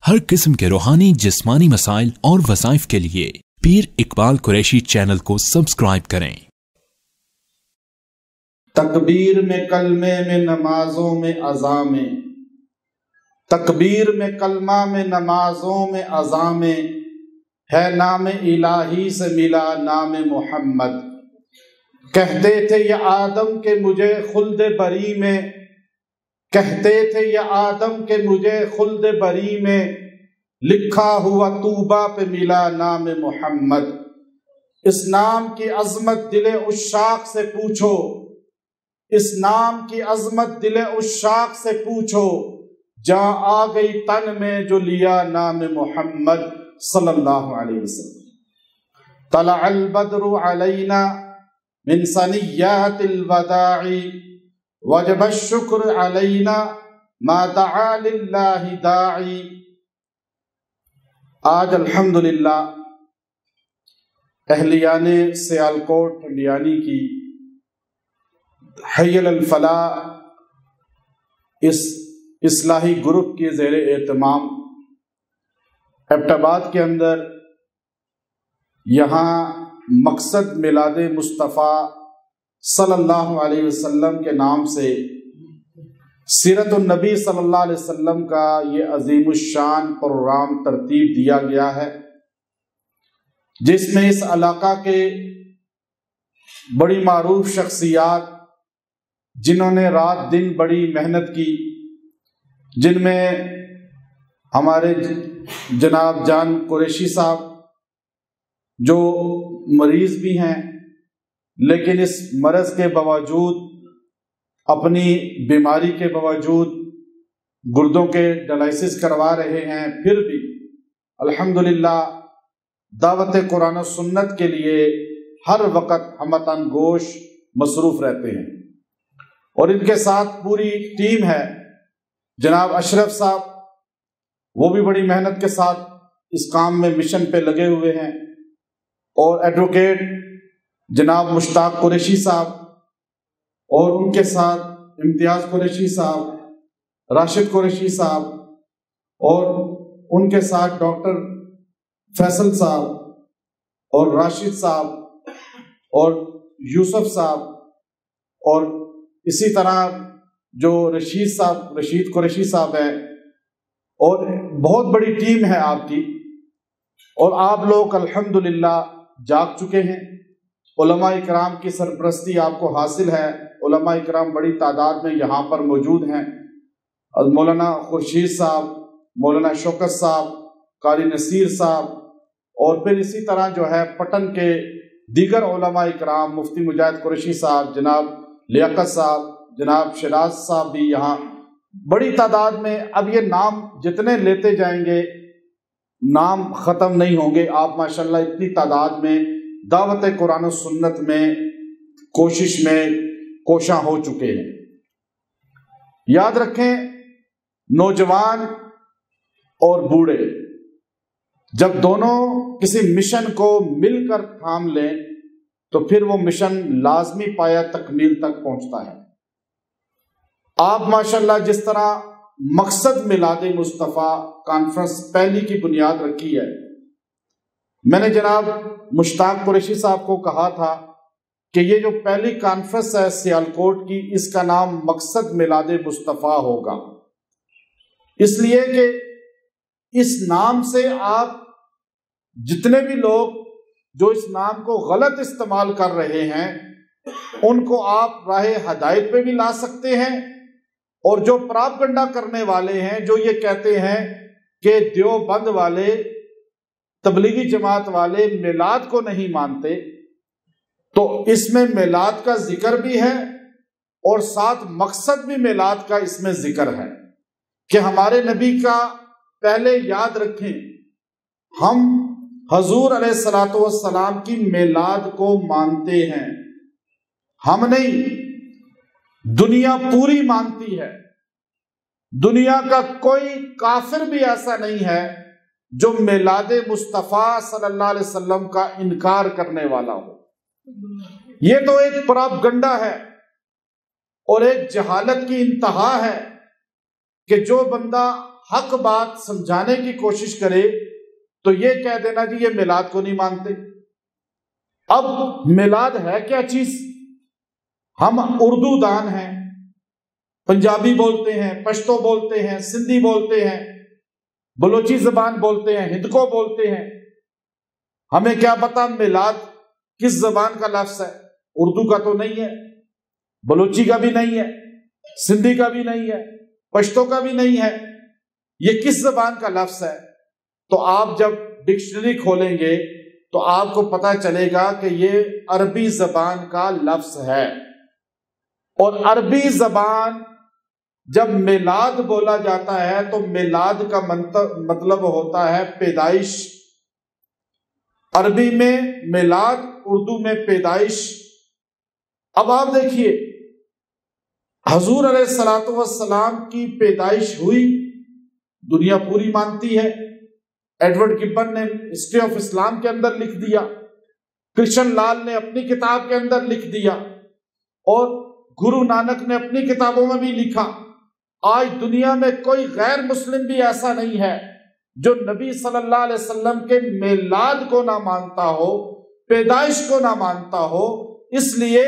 ہر قسم کے روحانی جسمانی مسائل اور وظائف کے لیے پیر اقبال قریشی چینل کو سبسکرائب کریں۔ تکبیر میں کلمے میں نمازوں میں اذاں میں، تکبیر میں کلمہ میں نمازوں میں اذاں میں، ہے نام الہی سے ملا نام محمد۔ کہتے تھے یہ آدم کہ مجھے خلد بری میں، کہتے تھے یہ آدم کہ مجھے خلد بری میں، لکھا ہوا طوبہ پہ ملا نام محمد۔ اس نام کی عظمت دل عشاق سے پوچھو، اس نام کی عظمت دل عشاق سے پوچھو، جہاں آ گئی تن میں جو لیا نام محمد صلی اللہ علیہ وسلم۔ طلع البدر علینا من ثنیات الوداع، وجب الشکر علینا ما دعا للہ داعی۔ آج الحمدللہ اہلیان سیالکوٹ ٹنڈیانی کی حی الفلاح اس اصلاحی گروپ کے زیر اہتمام ایبٹ آباد کے اندر یہاں مقصد میلاد مصطفیٰ صلی اللہ علیہ وسلم کے نام سے سیرت النبی صلی اللہ علیہ وسلم کا یہ عظیم الشان پروگرام ترتیب دیا گیا ہے، جس میں اس علاقہ کے بڑی معروف شخصیات جنہوں نے رات دن بڑی محنت کی، جن میں ہمارے جناب جان قریشی صاحب جو مریض بھی ہیں لیکن اس مرض کے باوجود، اپنی بیماری کے باوجود گردوں کے ڈائلسس کروا رہے ہیں، پھر بھی الحمدللہ دعوت قرآن و سنت کے لیے ہر وقت ہمتاً گوش مصروف رہتے ہیں۔ اور ان کے ساتھ پوری ٹیم ہے، جناب اشرف صاحب وہ بھی بڑی محنت کے ساتھ اس کام میں مشن پہ لگے ہوئے ہیں، اور ایڈوکیٹ جناب مشتاق قریشی صاحب، اور ان کے ساتھ امتیاز قریشی صاحب، راشد قریشی صاحب، اور ان کے ساتھ ڈاکٹر فیصل صاحب اور راشد صاحب اور یوسف صاحب، اور اسی طرح جو رشید قریشی صاحب ہیں، اور بہت بڑی ٹیم ہے آپ کی، اور آپ لوگ الحمدللہ جاگ چکے ہیں۔ علماء اکرام کی سرپرستی آپ کو حاصل ہے، علماء اکرام بڑی تعداد میں یہاں پر موجود ہیں، مولانا خورشید صاحب، مولانا شوکت صاحب، قاری نصیر صاحب، اور پھر اسی طرح جو ہے پٹن کے دیگر علماء اکرام، مفتی مجاہد قریشی صاحب، جناب لیاقت صاحب، جناب شیراز صاحب بھی یہاں بڑی تعداد میں۔ اب یہ نام جتنے لیتے جائیں گے نام ختم نہیں ہوں گے۔ آپ ماشاءاللہ اتنی تعداد میں دعوت قرآن و سنت میں کوشش میں کوشاں ہو چکے ہیں۔ یاد رکھیں، نوجوان اور بوڑھے جب دونوں کسی مشن کو مل کر تھام لیں تو پھر وہ مشن لازمی پایا تکمیل تک پہنچتا ہے۔ آپ ماشاءاللہ جس طرح مقصد میلاد مصطفیٰ کانفرنس پہلی کی بنیاد رکھی ہے، میں نے جناب مشتاق قریشی صاحب کو کہا تھا کہ یہ جو پہلی کانفرنس ہے سیالکوٹ کی، اس کا نام مقصد میلاد مصطفیٰ ہوگا، اس لیے کہ اس نام سے آپ جتنے بھی لوگ جو اس نام کو غلط استعمال کر رہے ہیں ان کو آپ راہ ہدایت پہ بھی لا سکتے ہیں، اور جو پراپگنڈا کرنے والے ہیں، جو یہ کہتے ہیں کہ دیوبند والے، تبلیغی جماعت والے میلاد کو نہیں مانتے، تو اس میں میلاد کا ذکر بھی ہے اور ساتھ مقصد بھی میلاد کا اس میں ذکر ہے کہ ہمارے نبی کا پہلے یاد رکھیں، ہم حضور علیہ الصلوۃ والسلام کی میلاد کو مانتے ہیں، ہم نہیں، دنیا پوری مانتی ہے۔ دنیا کا کوئی کافر بھی ایسا نہیں ہے جو میلاد مصطفیٰ صلی اللہ علیہ وسلم کا انکار کرنے والا ہو۔ یہ تو ایک پراپگنڈا ہے اور ایک جہالت کی انتہا ہے کہ جو بندہ حق بات سمجھانے کی کوشش کرے تو یہ کہہ دینا جی یہ میلاد کو نہیں مانتے۔ اب میلاد ہے کیا چیز؟ ہم اردو دان ہیں، پنجابی بولتے ہیں، پشتو بولتے ہیں، سندھی بولتے ہیں، بلوچی زبان بولتے ہیں، ہندکو بولتے ہیں، ہمیں کیا پتا میلاد کس زبان کا لفظ ہے؟ اردو کا تو نہیں ہے، بلوچی کا بھی نہیں ہے، سندھی کا بھی نہیں ہے، پشتو کا بھی نہیں ہے، یہ کس زبان کا لفظ ہے؟ تو آپ جب ڈکشنری کھولیں گے تو آپ کو پتا چلے گا کہ یہ عربی زبان کا لفظ ہے، اور عربی زبان جب میلاد بولا جاتا ہے تو میلاد کا مطلب ہوتا ہے پیدائش۔ عربی میں میلاد، اردو میں پیدائش۔ اب آپ دیکھیے حضور علیہ الصلوۃ والسلام کی پیدائش ہوئی، دنیا پوری مانتی ہے۔ ایڈورڈ گبن نے ہسٹری آف اسلام کے اندر لکھ دیا، کرشن لال نے اپنی کتاب کے اندر لکھ دیا، اور گرو نانک نے اپنی کتابوں میں بھی لکھا۔ آج دنیا میں کوئی غیر مسلم بھی ایسا نہیں ہے جو نبی صلی اللہ علیہ وسلم کے میلاد کو نہ مانتا ہو، پیدائش کو نہ مانتا ہو، اس لیے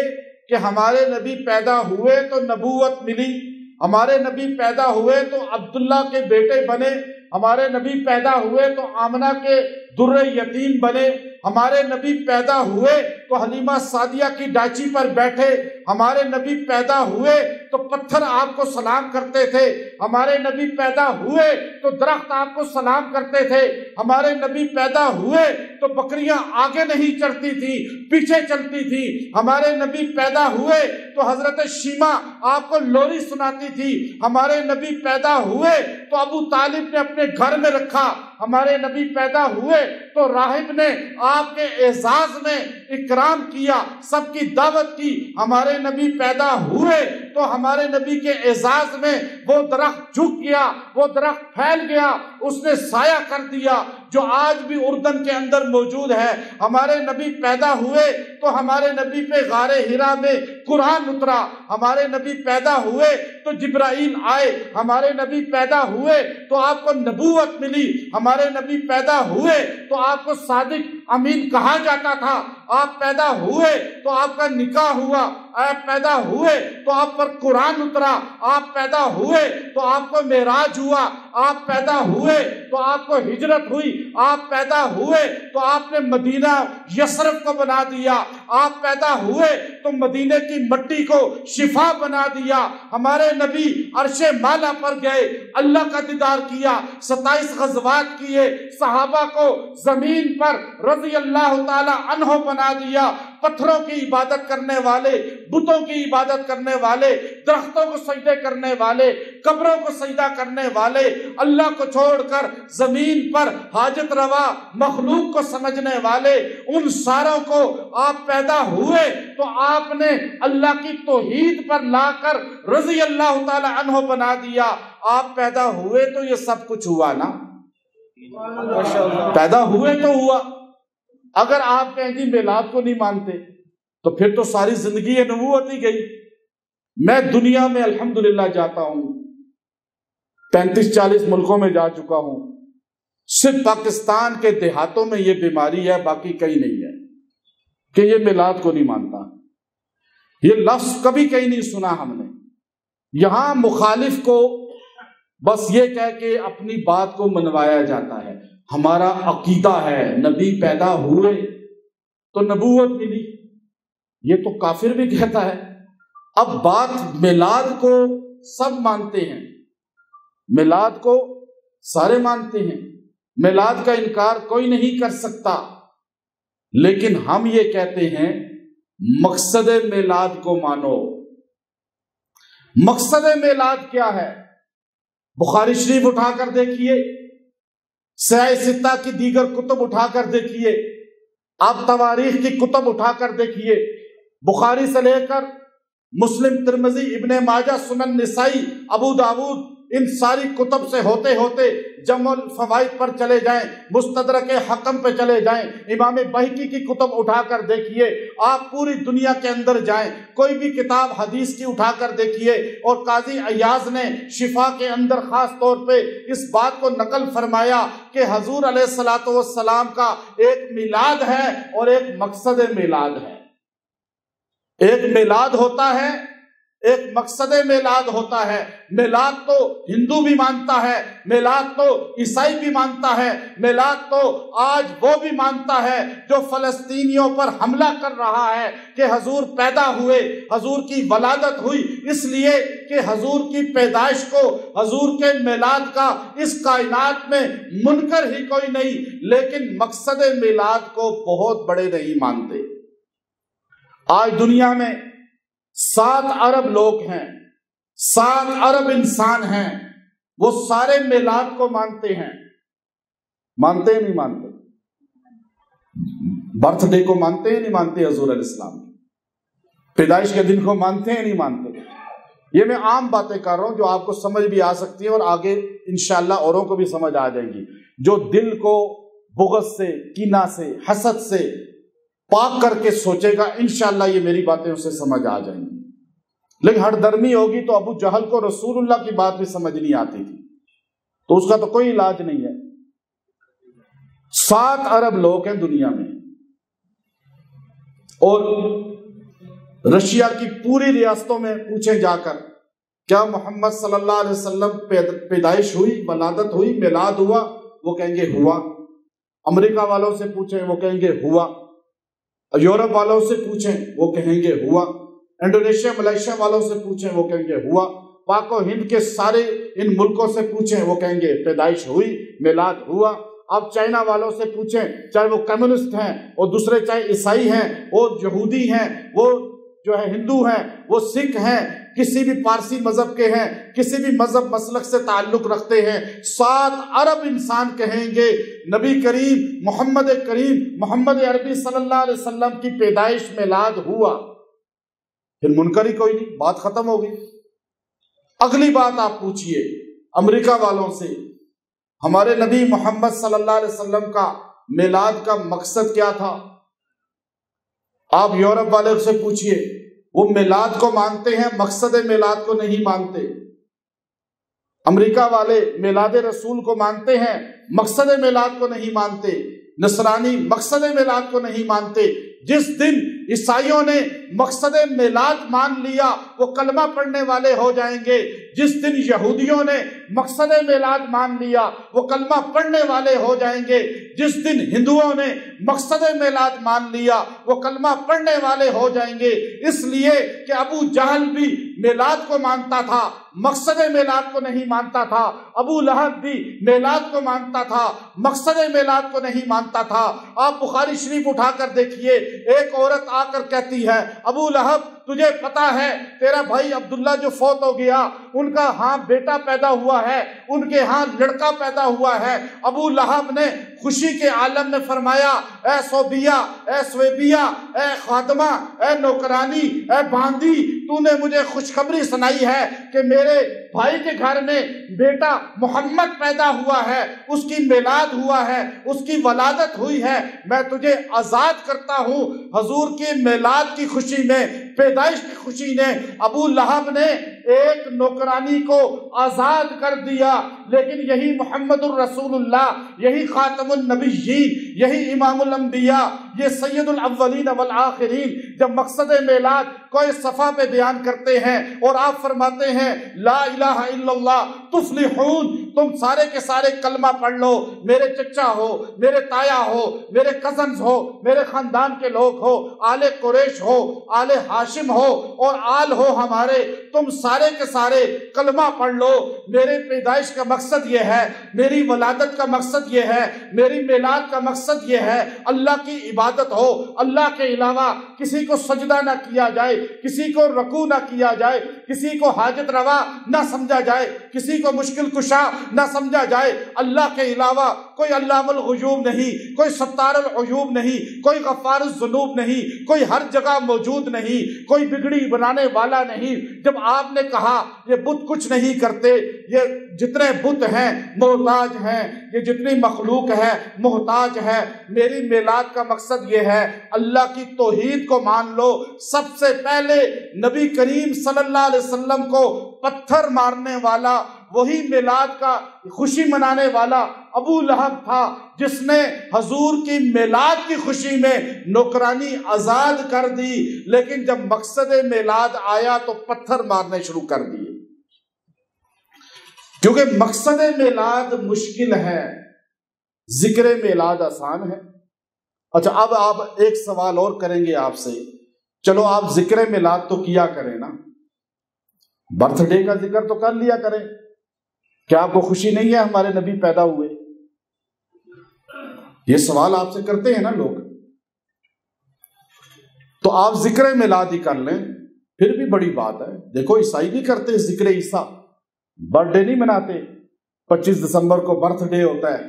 کہ ہمارے نبی پیدا ہوئے تو نبوت ملی، ہمارے نبی پیدا ہوئے تو عبداللہ کے بیٹے بنے، ہمارے نبی پیدا ہوئے تو آمنہ کے در یتیم بنے، ہمارے نبی پیدا ہوئے تو حلیمہ سعدیہ کی ڈاچی پر بیٹھے، ہمارے نبی پیدا ہوئے تو پتھر آپ کو سلام کرتے تھے، ہمارے نبی پیدا ہوئے تو درخت آپ کو سلام کرتے تھے، ہمارے نبی پیدا ہوئے تو بکریاں آگے نہیں چلتی تھی، پیچھے چلتی تھی، ہمارے نبی پیدا ہوئے تو حضرت شیمہ آپ کو لوری سناتی تھی، ہمارے نبی پیدا ہوئے تو ابو طالب نے اپنے گھر میں رکھا، ہمارے نبی پیدا ہوئے تو راہب نے آپ کے اعزاز میں اکرام کیا، سب کی دعوت کی، ہمارے نبی پیدا ہوئے تو ہمارے نبی کے اعزاز میں وہ درخت جھک گیا، وہ درخت پھیل گیا، اس نے سایہ کر دیا جو آج بھی اردن کے اندر موجود ہے۔ ہمارے نبی پیدا ہوئے تو ہمارے نبی پہ غار حرا میں قرآن اترا، ہمارے نبی پیدا ہوئے تو جبرائیل آئے، ہمارے نبی پیدا ہوئے تو آپ کو نبوت ملی، ہمارے نبی پیدا ہوئے تو آپ کو صادق امین کہا جاتا تھا، آپ پیدا ہوئے تو آپ کا نکاح ہوا، آپ پیدا ہوئے تو آپ پر قرآن اترا، آپ پیدا ہوئے تو آپ کو معراج ہوا، آپ پیدا ہوئے تو آپ کو ہجرت ہوئی، آپ پیدا ہوئے تو آپ نے مدینہ یثرب کو بنا دیا، آپ پیدا ہوئے تو مدینے کی مٹی کو شفا بنا دیا، ہمارے نبی عرش مالا پر گئے، اللہ کا دیدار کیا، 27 غزوات کیے، صحابہ کو زمین پر رضی اللہ تعالی عنہ بنا دیا، پتھروں کی عبادت کرنے والے، بتوں کی عبادت کرنے والے، درختوں کو سجدے کرنے والے، قبروں کو سجدہ کرنے والے، اللہ کو چھوڑ کر زمین پر حاجت روا مخلوق کو سمجھنے والے، ان ساروں کو آپ پیدا ہوئے تو آپ نے اللہ کی توحید پر لا کر رضی اللہ تعالی عنہ بنا دیا۔ آپ پیدا ہوئے تو یہ سب کچھ ہوا نا، پیدا ہوئے تو ہوا۔ اگر آپ کہیں جی میلاد کو نہیں مانتے تو پھر تو ساری زندگی یہ نبوت ہی گئی۔ میں دنیا میں الحمدللہ جاتا ہوں، 35-40 ملکوں میں جا چکا ہوں، صرف پاکستان کے دیہاتوں میں یہ بیماری ہے، باقی کہیں نہیں ہے کہ یہ میلاد کو نہیں مانتا۔ یہ لفظ کبھی کہیں نہیں سنا ہم نے۔ یہاں مخالف کو بس یہ کہہ کے اپنی بات کو منوایا جاتا ہے، ہمارا عقیدہ ہے نبی پیدا ہوئے تو نبوت ملی، یہ تو کافر بھی کہتا ہے۔ اب بات میلاد کو سب مانتے ہیں، میلاد کو سارے مانتے ہیں، میلاد کا انکار کوئی نہیں کر سکتا، لیکن ہم یہ کہتے ہیں مقصد میلاد کو مانو۔ مقصد میلاد کیا ہے؟ بخاری شریف اٹھا کر دیکھیے، سیاہ ستہ کی دیگر کتب اٹھا کر دیکھیے، آپ تواریخ کی کتب اٹھا کر دیکھیے، بخاری سے لے کر مسلم، ترمذی، ابن ماجہ، سنن نسائی، ابو داود، ان ساری کتب سے ہوتے ہوتے جمع الفوائد پر چلے جائیں، مستدرک حکم پہ چلے جائیں، امام بہقی کی کتب اٹھا کر دیکھیے، آپ پوری دنیا کے اندر جائیں، کوئی بھی کتاب حدیث کی اٹھا کر دیکھیے، اور قاضی عیاض نے شفا کے اندر خاص طور پہ اس بات کو نقل فرمایا کہ حضور علیہ الصلوۃ والسلام کا ایک میلاد ہے اور ایک مقصد میلاد ہے۔ ایک میلاد ہوتا ہے، ایک مقصد میلاد ہوتا ہے۔ میلاد تو ہندو بھی مانتا ہے، میلاد تو عیسائی بھی مانتا ہے، میلاد تو آج وہ بھی مانتا ہے جو فلسطینیوں پر حملہ کر رہا ہے کہ حضور پیدا ہوئے، حضور کی ولادت ہوئی، اس لیے کہ حضور کی پیدائش کو، حضور کے میلاد کا اس کائنات میں منکر ہی کوئی نہیں، لیکن مقصد میلاد کو بہت بڑے نہیں مانتے۔ آج دنیا میں 7 ارب لوگ ہیں، 7 ارب انسان ہیں، وہ سارے میلاد کو مانتے ہیں۔ مانتے ہیں نہیں مانتے؟ برتھ ڈے کو مانتے ہیں نہیں مانتے؟ حضور علیہ السلام پیدائش کے دن کو مانتے ہیں نہیں مانتے؟ یہ میں عام باتیں کر رہا ہوں جو آپ کو سمجھ بھی آ سکتی ہیں اور آگے انشاءاللہ اوروں کو بھی سمجھ آ جائیں گی۔ جو دل کو بغض سے، کینہ سے، حسد سے پاک کر کے سوچے گا، انشاءاللہ یہ میری باتیں اسے سمجھ آ جائیں گی۔ لیکن ہر درمی ہوگی تو ابو جہل کو رسول اللہ کی بات بھی سمجھ نہیں آتی تھی، تو اس کا تو کوئی علاج نہیں ہے۔ 7 ارب لوگ ہیں دنیا میں، اور رشیا کی پوری ریاستوں میں پوچھیں جا کر کیا محمد صلی اللہ علیہ وسلم پیدائش ہوئی، ولادت ہوئی، میلاد ہوا؟ وہ کہیں گے ہوا۔ امریکہ والوں سے پوچھیں، وہ کہیں گے ہوا۔ یورپ والوں سے پوچھیں، وہ کہیں گے ہوا۔ انڈونیشیا ملائیشیا والوں سے پوچھیں، وہ کہیں گے ہوا۔ پاک و ہند کے سارے ان ملکوں سے پوچھیں، وہ کہیں گے پیدائش ہوئی، میلاد ہوا۔ اب چائنا والوں سے پوچھیں، چاہے وہ کمیونسٹ ہیں اور دوسرے چاہے عیسائی ہیں، وہ یہودی ہیں، وہ جو ہے ہندو ہیں، وہ سکھ ہیں، کسی بھی پارسی مذہب کے ہیں، کسی بھی مذہب مسلک سے تعلق رکھتے ہیں، 7 ارب انسان کہیں گے نبی کریم محمد عربی صلی اللہ علیہ وسلم کی پیدائش میلاد ہوا۔ پھر منکر ہی کوئی نہیں، بات ختم ہو گئی۔ اگلی بات آپ پوچھئے امریکہ والوں سے، ہمارے نبی محمد صلی اللہ علیہ وسلم کا میلاد کا مقصد کیا تھا؟ آپ یورپ والے سے پوچھئے، وہ میلاد کو مانتے ہیں، مقصد میلاد کو نہیں مانتے۔ امریکہ والے میلاد رسول کو مانتے ہیں، مقصد میلاد کو نہیں مانتے۔ نصرانی مقصد میلاد کو نہیں مانتے۔ جس دن عیسائیوں نے مقصد میلاد مان لیا وہ کلمہ پڑھنے والے ہو جائیں گے، جس دن یہودیوں نے مقصد میلاد مان لیا وہ کلمہ پڑھنے والے ہو جائیں گے، جس دن ہندوؤں نے مقصد میلاد مان لیا وہ کلمہ پڑھنے والے ہو جائیں گے۔ اس لیے کہ ابو جہل بھی میلاد کو مانتا تھا، مقصد میلاد کو نہیں مانتا تھا۔ ابو لہب بھی میلاد کو مانتا تھا، مقصد میلاد کو نہیں مانتا تھا۔ آپ بخاری شریف اٹھا کر دیکھیے، ایک عورت آ کر کہتی ہے، ابو لہب تجھے پتا ہے تیرا بھائی عبداللہ جو فوت ہو گیا ان کا ہاں بیٹا پیدا ہوا ہے، ان کے ہاں لڑکا پیدا ہوا ہے۔ ابو لہب نے خوشی کے عالم میں فرمایا، اے صوبیہ، اے سویبیہ، اے خادمہ، اے نوکرانی، اے باندی، تو نے مجھے خوشخبری سنائی ہے کہ میرے بھائی کے گھر میں بیٹا محمد پیدا ہوا ہے، اس کی میلاد ہوا ہے، اس کی ولادت ہوئی ہے، میں تجھے آزاد کرتا ہوں۔ حضور کی میلاد کی خوشی میں، پیدائش کی خوشی نے ابو لہب نے ایک نوکرانی کو آزاد کر دیا، لیکن یہی محمد الرسول اللہ، یہی خاتم النبیین، یہی امام الانبیاء، یہ سید الاولین والآخرین جب مقصد میلاد کوئی صفحہ پہ بیان کرتے ہیں اور آپ فرماتے ہیں لا الہ الا اللہ تفلحون، تم سارے کے سارے کلمہ پڑھ لو، میرے چچا ہو، میرے تایا ہو، میرے کزنز ہو، میرے خاندان کے لوگ ہو، آل قریش ہو، آل ہاشم ہو اور آل ہو ہمارے، تم سارے کے سارے کلمہ پڑھ لو، میرے پیدائش کا مقصد یہ ہے، میری ولادت کا مقصد یہ ہے، میری میلاد کا مقصد مقصد یہ ہے اللہ کی عبادت ہو، اللہ کے علاوہ کسی کو سجدہ نہ کیا جائے، کسی کو رکوع نہ کیا جائے، کسی کو حاجت روا نہ سمجھا جائے، کسی کو مشکل کشا نہ سمجھا جائے۔ اللہ کے علاوہ کوئی علام الغیوب نہیں، کوئی ستار العیوب نہیں، کوئی غفار الذنوب نہیں، کوئی ہر جگہ موجود نہیں، کوئی بگڑی بنانے والا نہیں۔ جب آپ نے کہا یہ بت کچھ نہیں کرتے، یہ جتنے بت ہیں محتاج ہیں، یہ جتنی مخلوق ہے محتاج ہے، میری میلاد کا مقصد یہ ہے اللہ کی توحید کو مان لو۔ سب سے پہلے نبی کریم صلی اللہ علیہ وسلم کو پتھر مارنے والا، وہی میلاد کا خوشی منانے والا ابو لہب تھا، جس نے حضور کی میلاد کی خوشی میں نوکرانی آزاد کر دی، لیکن جب مقصد میلاد آیا تو پتھر مارنے شروع کر دیے، کیونکہ مقصد میلاد مشکل ہے، ذکر میلاد آسان ہے۔ اچھا، اب آپ ایک سوال اور کریں گے آپ سے، چلو آپ ذکر میلاد تو کیا کریں نا، برتھ ڈے کا ذکر تو کر لیا کریں، کیا آپ کو خوشی نہیں ہے ہمارے نبی پیدا ہوئے؟ یہ سوال آپ سے کرتے ہیں نا لوگ، تو آپ ذکر میلاد ہی کر لیں، پھر بھی بڑی بات ہے۔ دیکھو عیسائی بھی کرتے ذکر عیسیٰ، برتھ ڈے نہیں مناتے، 25 دسمبر کو برتھ ڈے ہوتا ہے،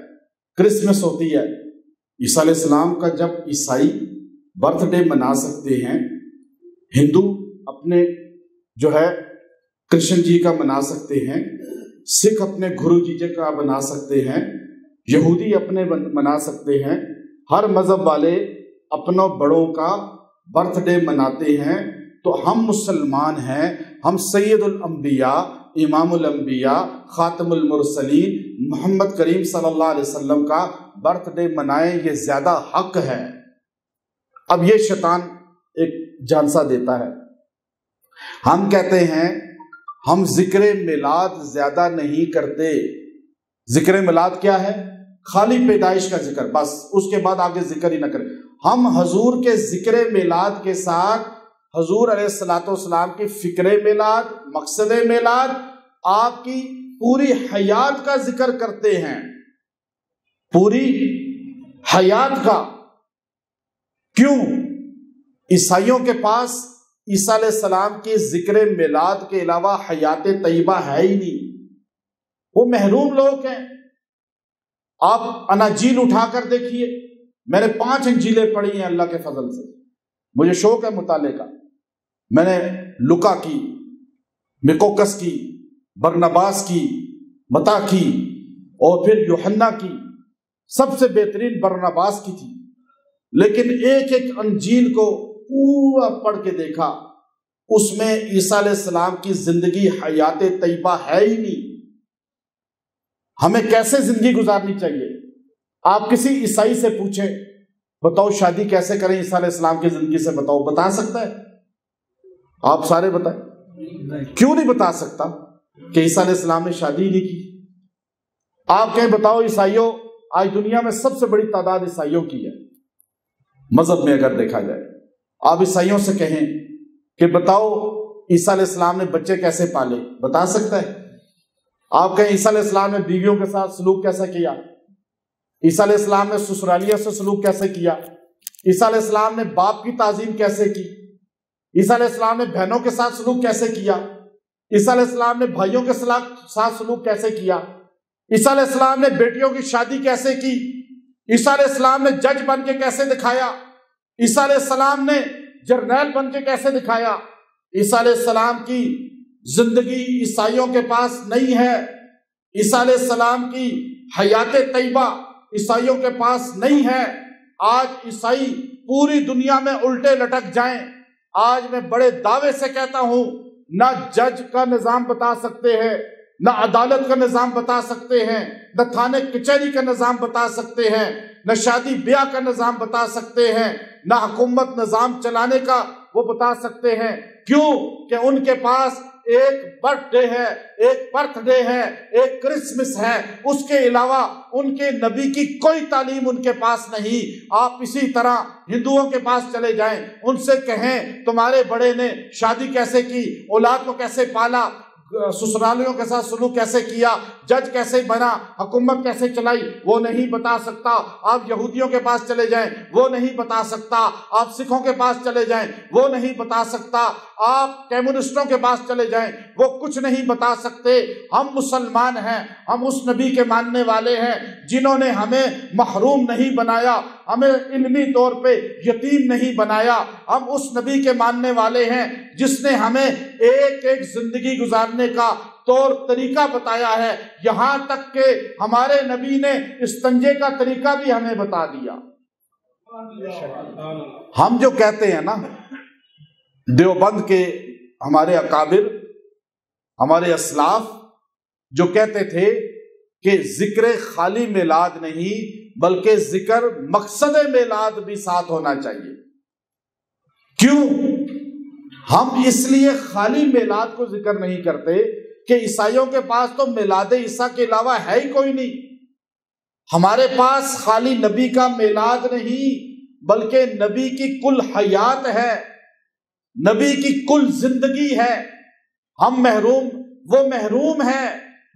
کرسمس ہوتی ہے۔ عیسیٰ علیہ السلام کا جب عیسائی برتھ ڈے منا سکتے ہیں، ہندو اپنے جو ہے کرشن جی کا منا سکتے ہیں، سکھ اپنے گرو جی کا منا سکتے ہیں، یہودی اپنے منا سکتے ہیں، ہر مذہب والے اپنوں بڑوں کا برتھ ڈے مناتے ہیں، تو ہم مسلمان ہیں، ہم سید الانبیاء، امام الانبیاء، خاتم المرسلین محمد کریم صلی اللہ علیہ وسلم کا برتھ ڈے منائیں، یہ زیادہ حق ہے۔ اب یہ شیطان ایک جھانسا دیتا ہے، ہم کہتے ہیں ہم ذکر میلاد زیادہ نہیں کرتے۔ ذکر میلاد کیا ہے؟ خالی پیدائش کا ذکر، بس اس کے بعد آگے ذکر ہی نہ کریں۔ ہم حضور کے ذکر میلاد کے ساتھ حضور علیہ الصلوۃ والسلام کی فکر میلاد، مقصد میلاد، آپ کی پوری حیات کا ذکر کرتے ہیں، پوری حیات کا۔ کیوں؟ عیسائیوں کے پاس عیسیٰ علیہ السلام کی ذکر میلاد کے علاوہ حیات طیبہ ہے ہی نہیں، وہ محروم لوگ ہیں۔ آپ اناجیل اٹھا کر دیکھیے، میں نے 5 انجیلیں پڑھی ہیں اللہ کے فضل سے، مجھے شوق ہے مطالعے کا۔ میں نے لوکا کی، مکوکس کی، برنباس کی، متا کی، اور پھر یوحنا کی۔ سب سے بہترین برنباس کی تھی، لیکن ایک ایک انجیل کو پورا پڑھ کے دیکھا، اس میں عیسیٰ علیہ السلام کی زندگی حیات طیبہ ہے ہی نہیں۔ ہمیں کیسے زندگی گزارنی چاہیے؟ آپ کسی عیسائی سے پوچھیں، بتاؤ شادی کیسے کریں عیسیٰ علیہ السلام کی زندگی سے، بتاؤ، بتا سکتا ہے؟ آپ سارے بتائیں، کیوں نہیں بتا سکتا کہ عیسیٰ علیہ السلام نے شادی نہیں کی؟ آپ کہیں بتاؤ عیسائیوں، آج دنیا میں سب سے بڑی تعداد عیسائیوں کی ہے مذہب میں اگر دیکھا جائے، آپ عیسائیوں سے کہیں کہ بتاؤ عیسیٰ علیہ السلام نے بچے کیسے پالے، بتا سکتا ہے؟ آپ کہیں عیسیٰ علیہ السلام نے بیویوں کے ساتھ سلوک کیسے کیا، عیسیٰ علیہ السلام نے سسرالیوں سے سلوک کیسے کیا، عیسیٰ علیہ السلام نے باپ کی تعظیم کیسے کی، عیسیٰ علیہ السلام نے بہنوں کے ساتھ سلوک کیسے کیا، عیسیٰ علیہ السلام نے بھائیوں کے ساتھ سلوک کیسے کیا، عیسیٰ علیہ السلام نے بیٹیوں کی شادی کیسے کی، عیسیٰ علیہ السلام نے جج بن کے کیسے دکھایا، عیسیٰ علیہ السلام نے جرنیل بن کے کیسے دکھایا۔ عیسیٰ علیہ السلام کی زندگی عیسائیوں کے پاس نہیں ہے، عیسیٰ علیہ السلام کی حیات طیبہ عیسائیوں کے پاس نہیں ہے۔ آج عیسائی پوری دنیا میں الٹے لٹک جائیں، آج میں بڑے دعوے سے کہتا ہوں، نہ جج کا نظام بتا سکتے ہیں، نہ عدالت کا نظام بتا سکتے ہیں، نہ تھانے کچہری کا نظام بتا سکتے ہیں، نہ شادی بیاہ کا نظام بتا سکتے ہیں، نہ حکومت نظام چلانے کا وہ بتا سکتے ہیں۔ کیوں کہ ان کے پاس ایک برتھ ڈے ہے، ایک برتھ ڈے ہے، ایک کرسمس ہے، اس کے علاوہ ان کے نبی کی کوئی تعلیم ان کے پاس نہیں۔ آپ اسی طرح ہندوؤں کے پاس چلے جائیں، ان سے کہیں تمہارے بڑے نے شادی کیسے کی، اولاد کو کیسے پالا، سسرالیوں کے ساتھ سلوک کیسے کیا، جج کیسے بنا، حکومت کیسے چلائی، وہ نہیں بتا سکتا۔ آپ یہودیوں کے پاس چلے جائیں وہ نہیں بتا سکتا، آپ سکھوں کے پاس چلے جائیں وہ نہیں بتا سکتا، آپ کمیونسٹوں کے پاس چلے جائیں وہ کچھ نہیں بتا سکتے۔ ہم مسلمان ہیں، ہم اس نبی کے ماننے والے ہیں جنہوں نے ہمیں محروم نہیں بنایا، ہمیں علمی طور پہ یتیم نہیں بنایا۔ ہم اس نبی کے ماننے والے ہیں جس نے ہمیں ایک ایک زندگی گزارنے کا طور طریقہ بتایا ہے، یہاں تک کہ ہمارے نبی نے استنجے کا طریقہ بھی ہمیں بتا دیا۔ ہم جو کہتے ہیں نا، دیوبند کے ہمارے اکابر، ہمارے اسلاف جو کہتے تھے کہ ذکر خالی میلاد نہیں بلکہ ذکر مقصد میلاد بھی ساتھ ہونا چاہیے۔ کیوں؟ ہم اس لیے خالی میلاد کو ذکر نہیں کرتے کہ عیسائیوں کے پاس تو میلاد عیسیٰ کے علاوہ ہے ہی کوئی نہیں۔ ہمارے پاس خالی نبی کا میلاد نہیں بلکہ نبی کی کل حیات ہے، نبی کی کل زندگی ہے۔ ہم وہ محروم ہے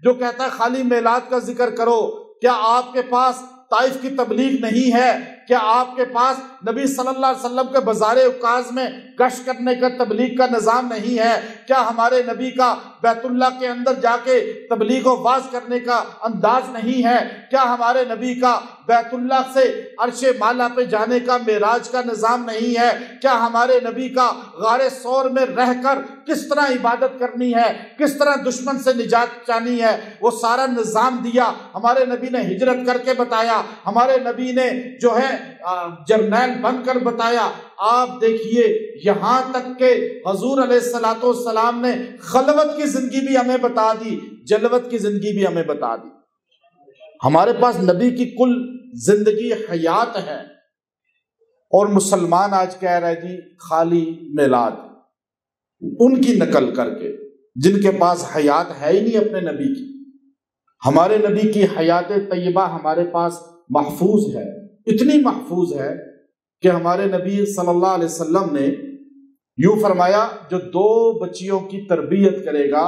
جو کہتا ہے خالی میلاد کا ذکر کرو۔ کیا آپ کے پاس طائف کی تبلیغ نہیں ہے؟ کیا آپ کے پاس نبی صلی اللہ علیہ وسلم کے بازار اوقاز میں گشت کرنے کا تبلیغ کا نظام نہیں ہے؟ کیا ہمارے نبی کا بیت اللہ کے اندر جا کے تبلیغ و واعظ کرنے کا انداز نہیں ہے؟ کیا ہمارے نبی کا بیت اللہ سے عرش بالا پہ جانے کا معراج کا نظام نہیں ہے؟ کیا ہمارے نبی کا غار ثور میں رہ کر کس طرح عبادت کرنی ہے، کس طرح دشمن سے نجات پانی ہے، وہ سارا نظام دیا؟ ہمارے نبی نے ہجرت کر کے بتایا، ہمارے نبی نے جو ہے جرنیل بن کر بتایا۔ آپ دیکھیے یہاں تک کہ حضور علیہ الصلوۃ والسلام نے خلوت کی زندگی بھی ہمیں بتا دی، جلوت کی زندگی بھی ہمیں بتا دی۔ ہمارے پاس نبی کی کل زندگی حیات ہے، اور مسلمان آج کہہ رہے جی خالی میلاد، ان کی نقل کر کے جن کے پاس حیات ہے ہی نہیں اپنے نبی کی۔ ہمارے نبی کی حیات طیبہ ہمارے پاس محفوظ ہے، اتنی محفوظ ہے کہ ہمارے نبی صلی اللہ علیہ وسلم نے یوں فرمایا، جو 2 بچیوں کی تربیت کرے گا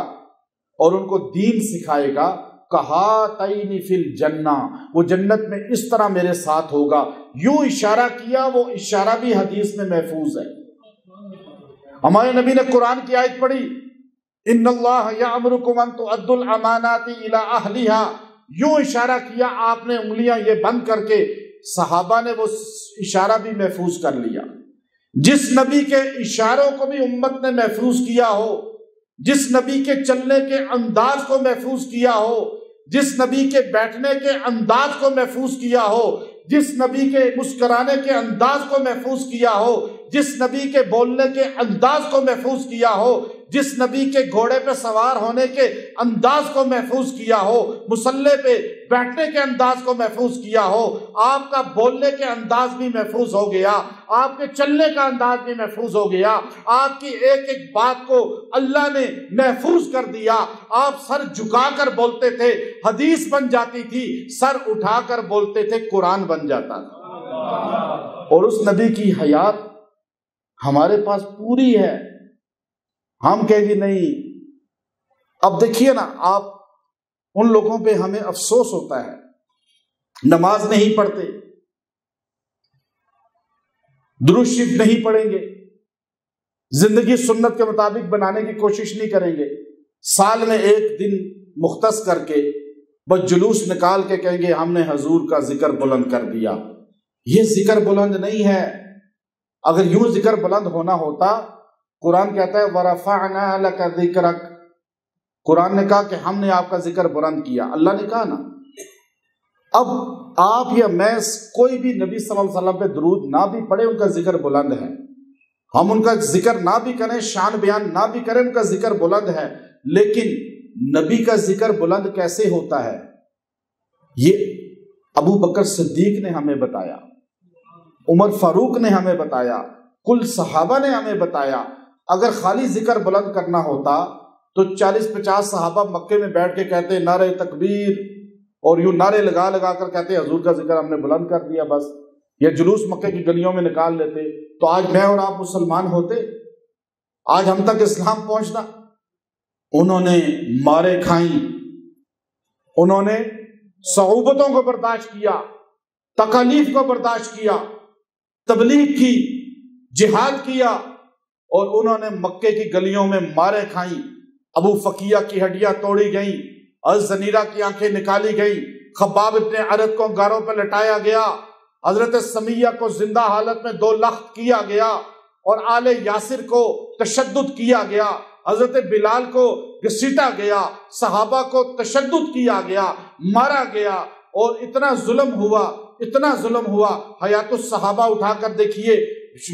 اور ان کو دین سکھائے گا، کہاتین فی الجنہ، وہ جنت میں اس طرح میرے ساتھ ہوگا۔ یوں اشارہ کیا، وہ اشارہ بھی حدیث میں محفوظ ہے۔ ہمارے نبی نے قرآن کی آیت پڑھی، ان اللہ یامرکم ان تؤدوا الامانات الی اہلھا، یوں اشارہ کیا، آپ نے انگلیاں یہ بند کر کے، صحابہ نے وہ اشارہ بھی محفوظ کر لیا۔ جس نبی کے اشاروں کو بھی امت نے محفوظ کیا ہو، جس نبی کے چلنے کے انداز کو محفوظ کیا ہو، جس نبی کے بیٹھنے کے انداز کو محفوظ کیا ہو، جس نبی کے مسکرانے کے انداز کو محفوظ کیا ہو، جس نبی کے بولنے کے انداز کو محفوظ کیا ہو، جس نبی کے گھوڑے پہ سوار ہونے کے انداز کو محفوظ کیا ہو، مصلی پہ بیٹھنے کے انداز کو محفوظ کیا ہو، آپ کا بولنے کے انداز بھی محفوظ ہو گیا، آپ کے چلنے کا انداز بھی محفوظ ہو گیا، آپ کی ایک ایک بات کو اللہ نے محفوظ کر دیا۔ آپ سر جھکا کر بولتے تھے، حدیث بن جاتی تھی، سر اٹھا کر بولتے تھے، قرآن بن جاتا تھا۔ اور اس نبی کی حیات ہمارے پاس پوری ہے۔ ہم کہیں گے نہیں۔ اب دیکھیے نا، آپ ان لوگوں پہ ہمیں افسوس ہوتا ہے، نماز نہیں پڑھتے، درود شریف نہیں پڑھیں گے، زندگی سنت کے مطابق بنانے کی کوشش نہیں کریں گے، سال میں ایک دن مختص کر کے بس جلوس نکال کے کہیں گے ہم نے حضور کا ذکر بلند کر دیا۔ یہ ذکر بلند نہیں ہے۔ اگر یوں ذکر بلند ہونا ہوتا، قرآن کہتا ہے وَرَفَعْنَا لَكَ ذِكْرَكَ، قرآن نے کہا کہ ہم نے آپ کا ذکر بلند کیا، اللہ نے کہا نا۔ اب آپ یا میں کوئی بھی نبی صلی اللہ علیہ وسلم پہ درود نہ بھی پڑھے، ان کا ذکر بلند ہے۔ ہم ان کا ذکر نہ بھی کریں، شان بیان نہ بھی کریں، ان کا ذکر بلند ہے۔ لیکن نبی کا ذکر بلند کیسے ہوتا ہے، یہ ابو بکر صدیق نے ہمیں بتایا، عمر فاروق نے ہمیں بتایا، کل صحابہ نے ہمیں بتایا۔ اگر خالی ذکر بلند کرنا ہوتا تو 40-50 صحابہ مکے میں بیٹھ کے کہتے نعرہ تکبیر، اور یوں نعرے لگا لگا کر کہتے حضور کا ذکر ہم نے بلند کر دیا بس، یا جلوس مکے کی گلیوں میں نکال لیتے، تو آج میں اور آپ مسلمان ہوتے؟ آج ہم تک اسلام پہنچنا؟ انہوں نے مارے کھائیں، انہوں نے صعوبتوں کو برداشت کیا، تکالیف کو برداشت کیا، تبلیغ کی، جہاد کیا، اور انہوں نے مکے کی گلیوں میں مارے کھائیں۔ ابو فقیہ کی ہڈیاں توڑی گئیں، الزنیرہ کی آنکھیں نکالی گئیں، خباب ابن عرد کو انگاروں پہ لٹایا گیا، حضرت سمیہ کو زندہ حالت میں 2 لخت کیا گیا، اور آل یاسر کو تشدد کیا گیا، حضرت بلال کو گھسیٹا گیا، صحابہ کو تشدد کیا گیا، مارا گیا، اور اتنا ظلم ہوا۔ حیات الصحابہ اٹھا کر دیکھیے،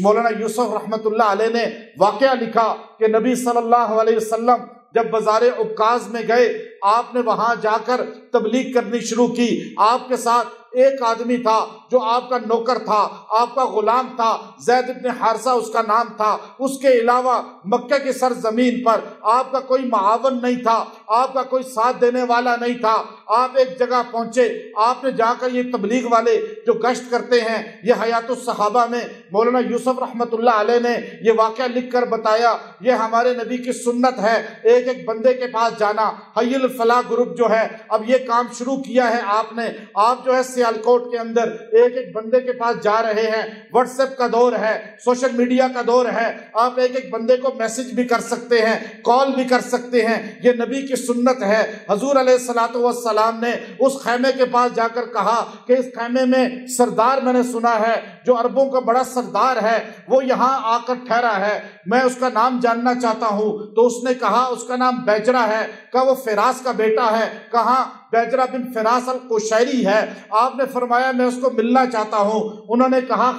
مولانا یوسف رحمت اللہ علیہ نے واقعہ لکھا کہ نبی صلی اللہ علیہ وسلم جب بازار عکاظ میں گئے، آپ نے وہاں جا کر تبلیغ کرنی شروع کی۔ آپ کے ساتھ ایک آدمی تھا جو آپ کا نوکر تھا، آپ کا غلام تھا، زید بن حارثہ اس کا نام تھا۔ اس کے علاوہ مکہ کی سرزمین پر آپ کا کوئی معاون نہیں تھا، آپ کا کوئی ساتھ دینے والا نہیں تھا۔ آپ ایک جگہ پہنچے، آپ نے جا کر یہ تبلیغ والے جو گشت کرتے ہیں، یہ حیات الصحابہ میں مولانا یوسف رحمت اللہ علیہ نے یہ واقعہ لکھ کر بتایا، یہ ہمارے نبی کی سنت ہے، ایک ایک بندے کے پاس جانا۔ حی الفلاح گروپ جو ہے، اب یہ کام شروع کیا ہے آپ جو ہے سیالکوٹ کے اندر ایک ایک بندے کے پاس جا رہے ہیں۔ واٹس ایپ کا دور ہے، سوشل میڈیا کا دور ہے، آپ ایک ایک بندے کو میسج بھی کر سکتے ہیں، کال بھی کر سکتے ہیں، یہ نبی کی سنت ہے۔ حضور علیہ الصلوۃ والسلام نے اس خیمے کے پاس جا کر کہا کہ اس خیمے میں سردار میں نے سنا ہے جو عربوں کا بڑا سردار ہے، وہ یہاں آ کر ٹھہرا ہے، میں اس کا نام جاننا چاہتا ہوں۔ تو اس نے کہا اس کا نام بیجرہ ہے، کہا وہ فراس کا بیٹا ہے، کہاں بیجرہ بن فراس القشیری ہے۔ آپ نے فرمایا میں اس کو ملنا چاہتا ہوں۔ انہوں نے کہا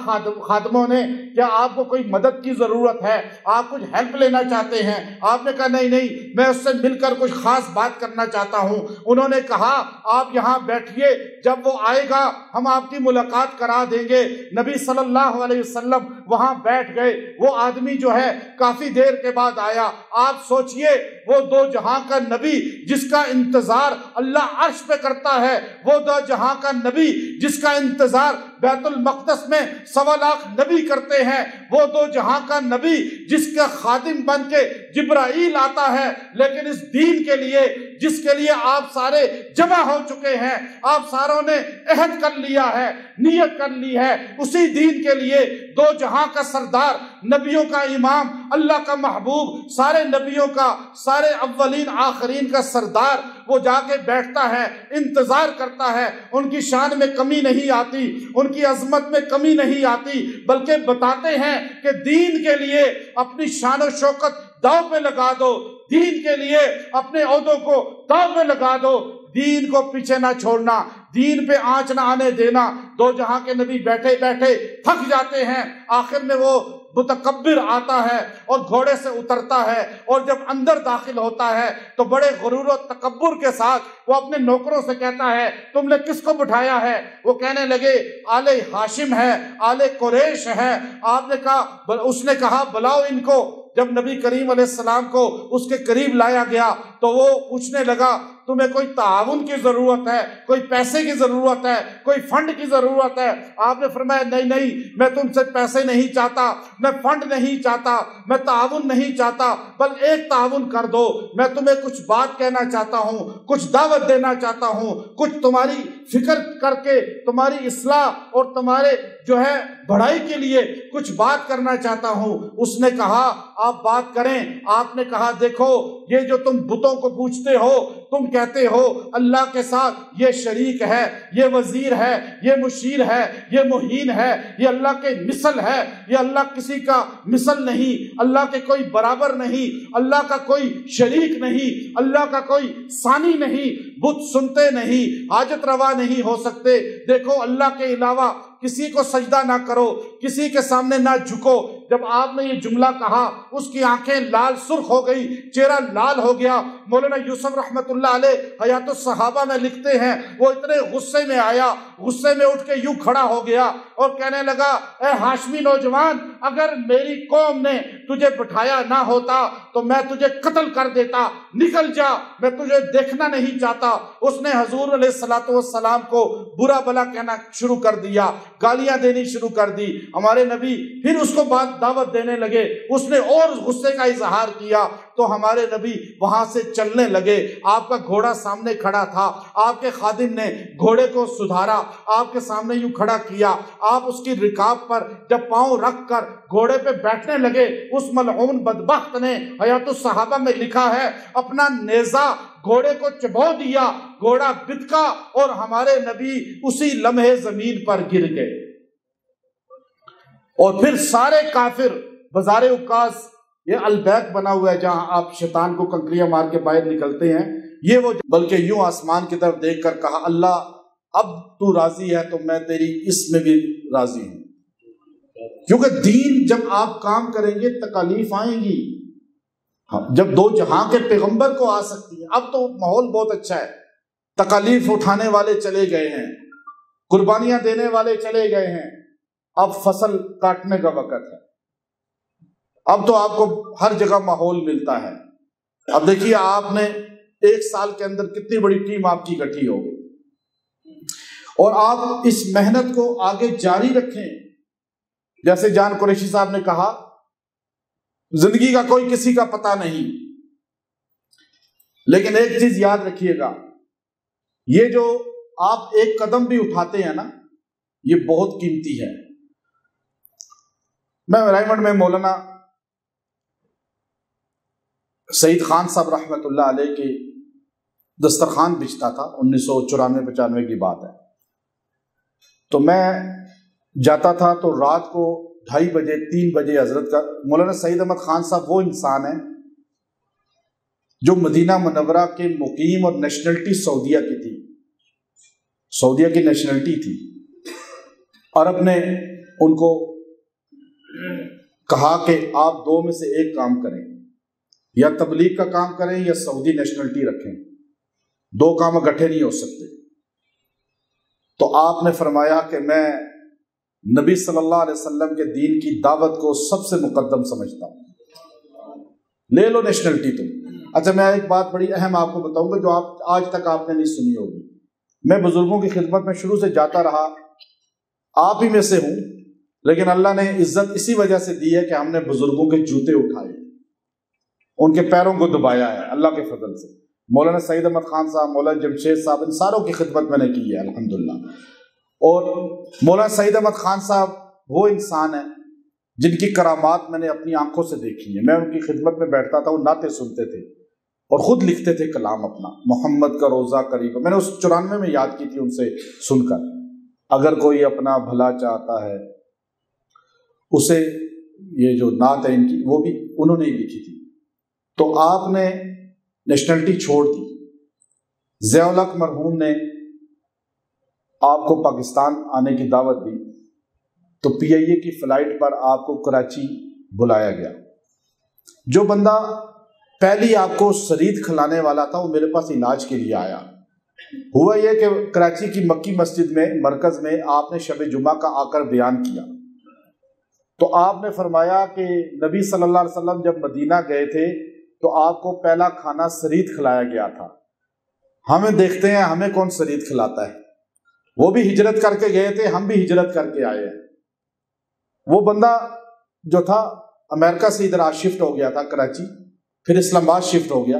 خادموں نے کیا آپ کو کوئی مدد کی ضرورت ہے، آپ کچھ ہیلپ لینا چاہتے ہیں؟ آپ نے کہا نہیں، میں اس سے مل کر کچھ خاص بات کرنا چاہتا ہوں۔ انہوں نے کہا آپ یہاں بیٹھیے، جب وہ آئے گا ہم آپ کی ملاقات کرا دیں گے۔ نبی صلی اللہ علیہ وسلم وہاں بیٹھ گئے۔ وہ آدمی جو ہے کافی دیر کے بعد آیا۔ آپ سوچئے وہ 2 جہاں کا نبی جس کا انتظار اللہ عرش پہ کرتا ہے، وہ 2 جہاں کا نبی جس کا انتظار بیت المقدس میں 1.25 لاکھ نبی کرتے ہیں، وہ 2 جہاں کا نبی جس کا خادم بن کے جبرائیل آتا ہے، لیکن اس دین کے لیے جس کے لیے آپ سارے جمع ہو چکے ہیں، آپ ساروں نے عہد کر لیا ہے، نیت کر لی ہے، اسی دین کے لیے 2 جہاں کا سردار، نبیوں کا امام، اللہ کا محبوب، سارے نبیوں کا، سارے اولین آخرین کا سردار، وہ جا کے بیٹھتا ہے، انتظار کرتا ہے۔ ان کی شان میں کمی نہیں آتی، ان کی عظمت میں کمی نہیں آتی، بلکہ بتاتے ہیں کہ دین کے لیے اپنی شان و شوکت داؤ پہ لگا دو، دین کے لیے اپنے عہدوں کو داؤ پہ لگا دو، دین کو پیچھے نہ چھوڑنا، دین پہ آنچ نہ آنے دینا۔ 2 جہاں کے نبی بیٹھے بیٹھے تھک جاتے ہیں، آخر میں وہ متکبر آتا ہے اور گھوڑے سے اترتا ہے، اور جب اندر داخل ہوتا ہے تو بڑے غرور و تکبر کے ساتھ وہ اپنے نوکروں سے کہتا ہے تم نے کس کو بٹھایا ہے؟ وہ کہنے لگے آل ہاشم ہے، آل قریش ہے۔ اس نے کہا بلاؤ ان کو۔ جب نبی کریم علیہ السلام کو اس کے قریب لایا گیا تو وہ پوچھنے لگا تمہیں کوئی تعاون کی ضرورت ہے، کوئی پیسے کی ضرورت ہے، کوئی فنڈ کی ضرورت ہے؟ آپ نے فرمایا نہیں، میں تم سے پیسے نہیں چاہتا، میں فنڈ نہیں چاہتا، میں تعاون نہیں چاہتا، بل ایک تعاون کر دو، میں تمہیں کچھ بات کہنا چاہتا ہوں، کچھ دعوت دینا چاہتا ہوں، کچھ تمہاری فکر کر کے تمہاری اصلاح اور تمہارے جو ہے بڑائی کے لیے کچھ بات کرنا چاہتا ہوں۔ اس نے کہا آپ بات کریں۔ آپ نے کہا دیکھو یہ جو تم بتوں کو پوچھتے ہو، تم کہتے ہو اللہ کے ساتھ یہ شریک ہے، یہ وزیر ہے، یہ مشیر ہے، یہ معین ہے، یہ اللہ کے مثل ہے، یہ اللہ کسی کا مثل نہیں، اللہ کے کوئی برابر نہیں، اللہ کا کوئی شریک نہیں، اللہ کا کوئی ثانی نہیں، بت سنتے نہیں، حاجت روا نہیں ہو سکتے۔ دیکھو اللہ کے علاوہ کسی کو سجدہ نہ کرو، کسی کے سامنے نہ جھکو۔ جب آپ نے یہ جملہ کہا اس کی آنکھیں لال سرخ ہو گئی، چہرہ لال ہو گیا۔ مولانا یوسف رحمت اللہ علیہ حیات الصحابہ میں لکھتے ہیں وہ اتنے غصے میں آیا، غصے میں اٹھ کے یوں کھڑا ہو گیا اور کہنے لگا اے ہاشمی نوجوان، اگر میری قوم نے تجھے بٹھایا نہ ہوتا تو میں تجھے قتل کر دیتا، نکل جا، میں تجھے دیکھنا نہیں چاہتا۔ اس نے حضور علیہ الصلوۃ والسلام کو برا بلا کہنا شروع کر دیا، گالیاں دینی شروع کر دی۔ ہمارے نبی پھر اس کو دعوت دینے لگے، اس نے اور غصے کا اظہار کیا، تو ہمارے نبی وہاں سے چلنے لگے، آپ کا گھوڑا سامنے کھڑا تھا، آپ کے خادم نے گھوڑے کو سدھارا، آپ کے سامنے یوں کھڑا کیا، آپ اس کی رکاب پر جب پاؤں رکھ کر گھوڑے پہ بیٹھنے لگے، اس ملعون بدبخت نے حیات الصحابہ میں لکھا ہے اپنا نیزہ گھوڑے کو چبھو دیا، گھوڑا بتکا اور ہمارے نبی اسی لمحے زمین پر گر گئے۔ اور پھر سارے کافر بازار عکاظ، یہ البیک بنا ہوا ہے جہاں آپ شیطان کو کنکریاں مار کے باہر نکلتے ہیں، یہ وہ، بلکہ یوں آسمان کی طرف دیکھ کر کہا اللہ اب تو راضی ہے تو میں تیری اس میں بھی راضی ہوں۔ کیونکہ دین جب آپ کام کریں گے تکالیف آئیں گی، جب دو جہاں کے پیغمبر کو آ سکتی ہے۔ اب تو ماحول بہت اچھا ہے، تکالیف اٹھانے والے چلے گئے ہیں، قربانیاں دینے والے چلے گئے ہیں، اب فصل کاٹنے کا وقت ہے، اب تو آپ کو ہر جگہ ماحول ملتا ہے۔ اب دیکھیے آپ نے ایک سال کے اندر کتنی بڑی ٹیم آپ کی اکٹھی ہو گئی، اور آپ اس محنت کو آگے جاری رکھیں۔ جیسے جان قریشی صاحب نے کہا زندگی کا کوئی کسی کا پتہ نہیں، لیکن ایک چیز یاد رکھیے گا، یہ جو آپ ایک قدم بھی اٹھاتے ہیں نا، یہ بہت قیمتی ہے۔ میں رائمنڈ میں مولانا سعید خان صاحب رحمۃ اللہ علیہ کے دسترخوان بچتا تھا، 1994-95 کی بات ہے، تو میں جاتا تھا تو رات کو 2:30 بجے 3 بجے حضرت کا، مولانا سعید احمد خان صاحب وہ انسان ہیں جو مدینہ منورہ کے مقیم اور نیشنلٹی سعودیہ کی تھی، سعودیہ کی نیشنلٹی تھی، عرب نے ان کو کہا کہ آپ دو میں سے ایک کام کریں، یا تبلیغ کا کام کریں یا سعودی نیشنلٹی رکھیں، دو کام اکٹھے نہیں ہو سکتے۔ تو آپ نے فرمایا کہ میں نبی صلی اللہ علیہ وسلم کے دین کی دعوت کو سب سے مقدم سمجھتا ہوں، لے لو نیشنلٹی تم۔ اچھا میں ایک بات بڑی اہم آپ کو بتاؤں گا جو آج تک آپ نے نہیں سنی ہوگی۔ میں بزرگوں کی خدمت میں شروع سے جاتا رہا، آپ ہی میں سے ہوں، لیکن اللہ نے عزت اسی وجہ سے دی ہے کہ ہم نے بزرگوں کے جوتے اٹھائے، ان کے پیروں کو دبایا ہے اللہ کے فضل سے۔ مولانا سعید احمد خان صاحب، مولانا جمشید صاحب، ان ساروں کی خدمت میں نے کی ہے الحمدللہ۔ اور مولانا سعید احمد خان صاحب وہ انسان ہیں جن کی کرامات میں نے اپنی آنکھوں سے دیکھی ہیں۔ میں ان کی خدمت میں بیٹھتا تھا، وہ نعتیں سنتے تھے اور خود لکھتے تھے کلام اپنا، محمد کا روزہ قریب۔ میں نے اس 94 میں یاد کی تھی ان سے سن کر، اگر کوئی اپنا بھلا چاہتا ہے اسے، یہ جو نعت ہے ان کی وہ بھی انہوں نے ہی لکھی تھی۔ تو آپ نے نیشنلٹی چھوڑ دی، ضیاء الحق مرحوم نے آپ کو پاکستان آنے کی دعوت دی، تو پی آئی اے کی فلائٹ پر آپ کو کراچی بلایا گیا۔ جو بندہ پہلی آپ کو سرید کھلانے والا تھا وہ میرے پاس علاج کے لیے آیا۔ ہوا یہ کہ کراچی کی مکی مسجد میں مرکز میں آپ نے شب جمعہ کا آ کر بیان کیا، تو آپ نے فرمایا کہ نبی صلی اللہ علیہ وسلم جب مدینہ گئے تھے تو آپ کو پہلا کھانا سرید کھلایا گیا تھا، ہمیں دیکھتے ہیں ہمیں کون سرید کھلاتا ہے، وہ بھی ہجرت کر کے گئے تھے، ہم بھی ہجرت کر کے آئے ہیں۔ وہ بندہ جو تھا امریکہ سے ادھر شفٹ ہو گیا تھا کراچی، پھر اسلام آباد شفٹ ہو گیا،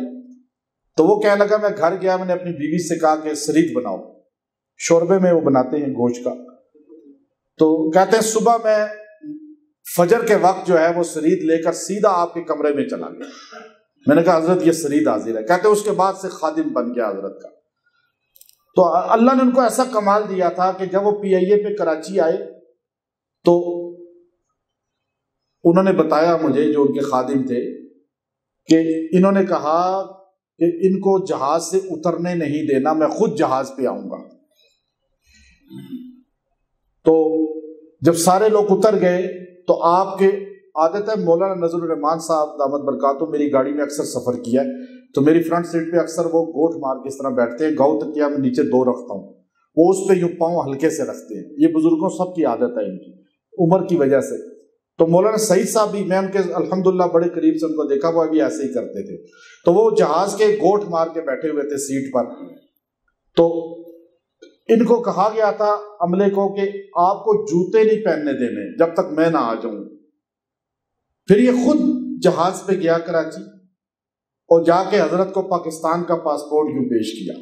تو وہ کہنے لگا میں گھر گیا، میں نے اپنی بیوی سے کہا کہ سرید بناؤ، شوربے میں وہ بناتے ہیں گوشت کا، تو کہتے ہیں صبح میں فجر کے وقت جو ہے وہ سرید لے کر سیدھا آپ کے کمرے میں چلا گیا۔ میں نے کہا حضرت یہ سرید حاضر ہے، کہتے اس کے بعد سے خادم بن گیا حضرت کا۔ تو اللہ نے ان کو ایسا کمال دیا تھا کہ جب وہ پی آئی اے پہ کراچی آئے تو انہوں نے بتایا مجھے، جو ان کے خادم تھے، کہ انہوں نے کہا کہ ان کو جہاز سے اترنے نہیں دینا، میں خود جہاز پہ آؤں گا۔ تو جب سارے لوگ اتر گئے تو آپ کے عادت ہے، مولانا نظر الرحمان صاحب دامت برکاتہ میری گاڑی میں اکثر سفر کیا ہے، تو میری فرنٹ سیٹ پہ اکثر وہ گوٹھ مار کے اس طرح بیٹھتے ہیں، گاؤں تکیا میں نیچے 2 رکھتا ہوں، وہ اس پہ یوں پاؤں ہلکے سے رکھتے ہیں، یہ بزرگوں سب کی عادت ہے ان کی عمر کی وجہ سے۔ تو مولانا سعید صاحب بھی، میں ان کے الحمدللہ بڑے قریب سے ان کو دیکھا، وہ بھی ایسے ہی کرتے تھے، تو وہ جہاز کے گوٹھ مار کے بیٹھے ہوئے تھے سیٹ پر۔ تو ان کو کہا گیا تھا عملے کو کہ آپ کو جوتے نہیں پہننے دینے جب تک میں نہ آ جاؤں۔ پھر یہ خود جہاز پہ گیا کراچی، اور جا کے حضرت کو پاکستان کا پاسپورٹ یوں پیش کیا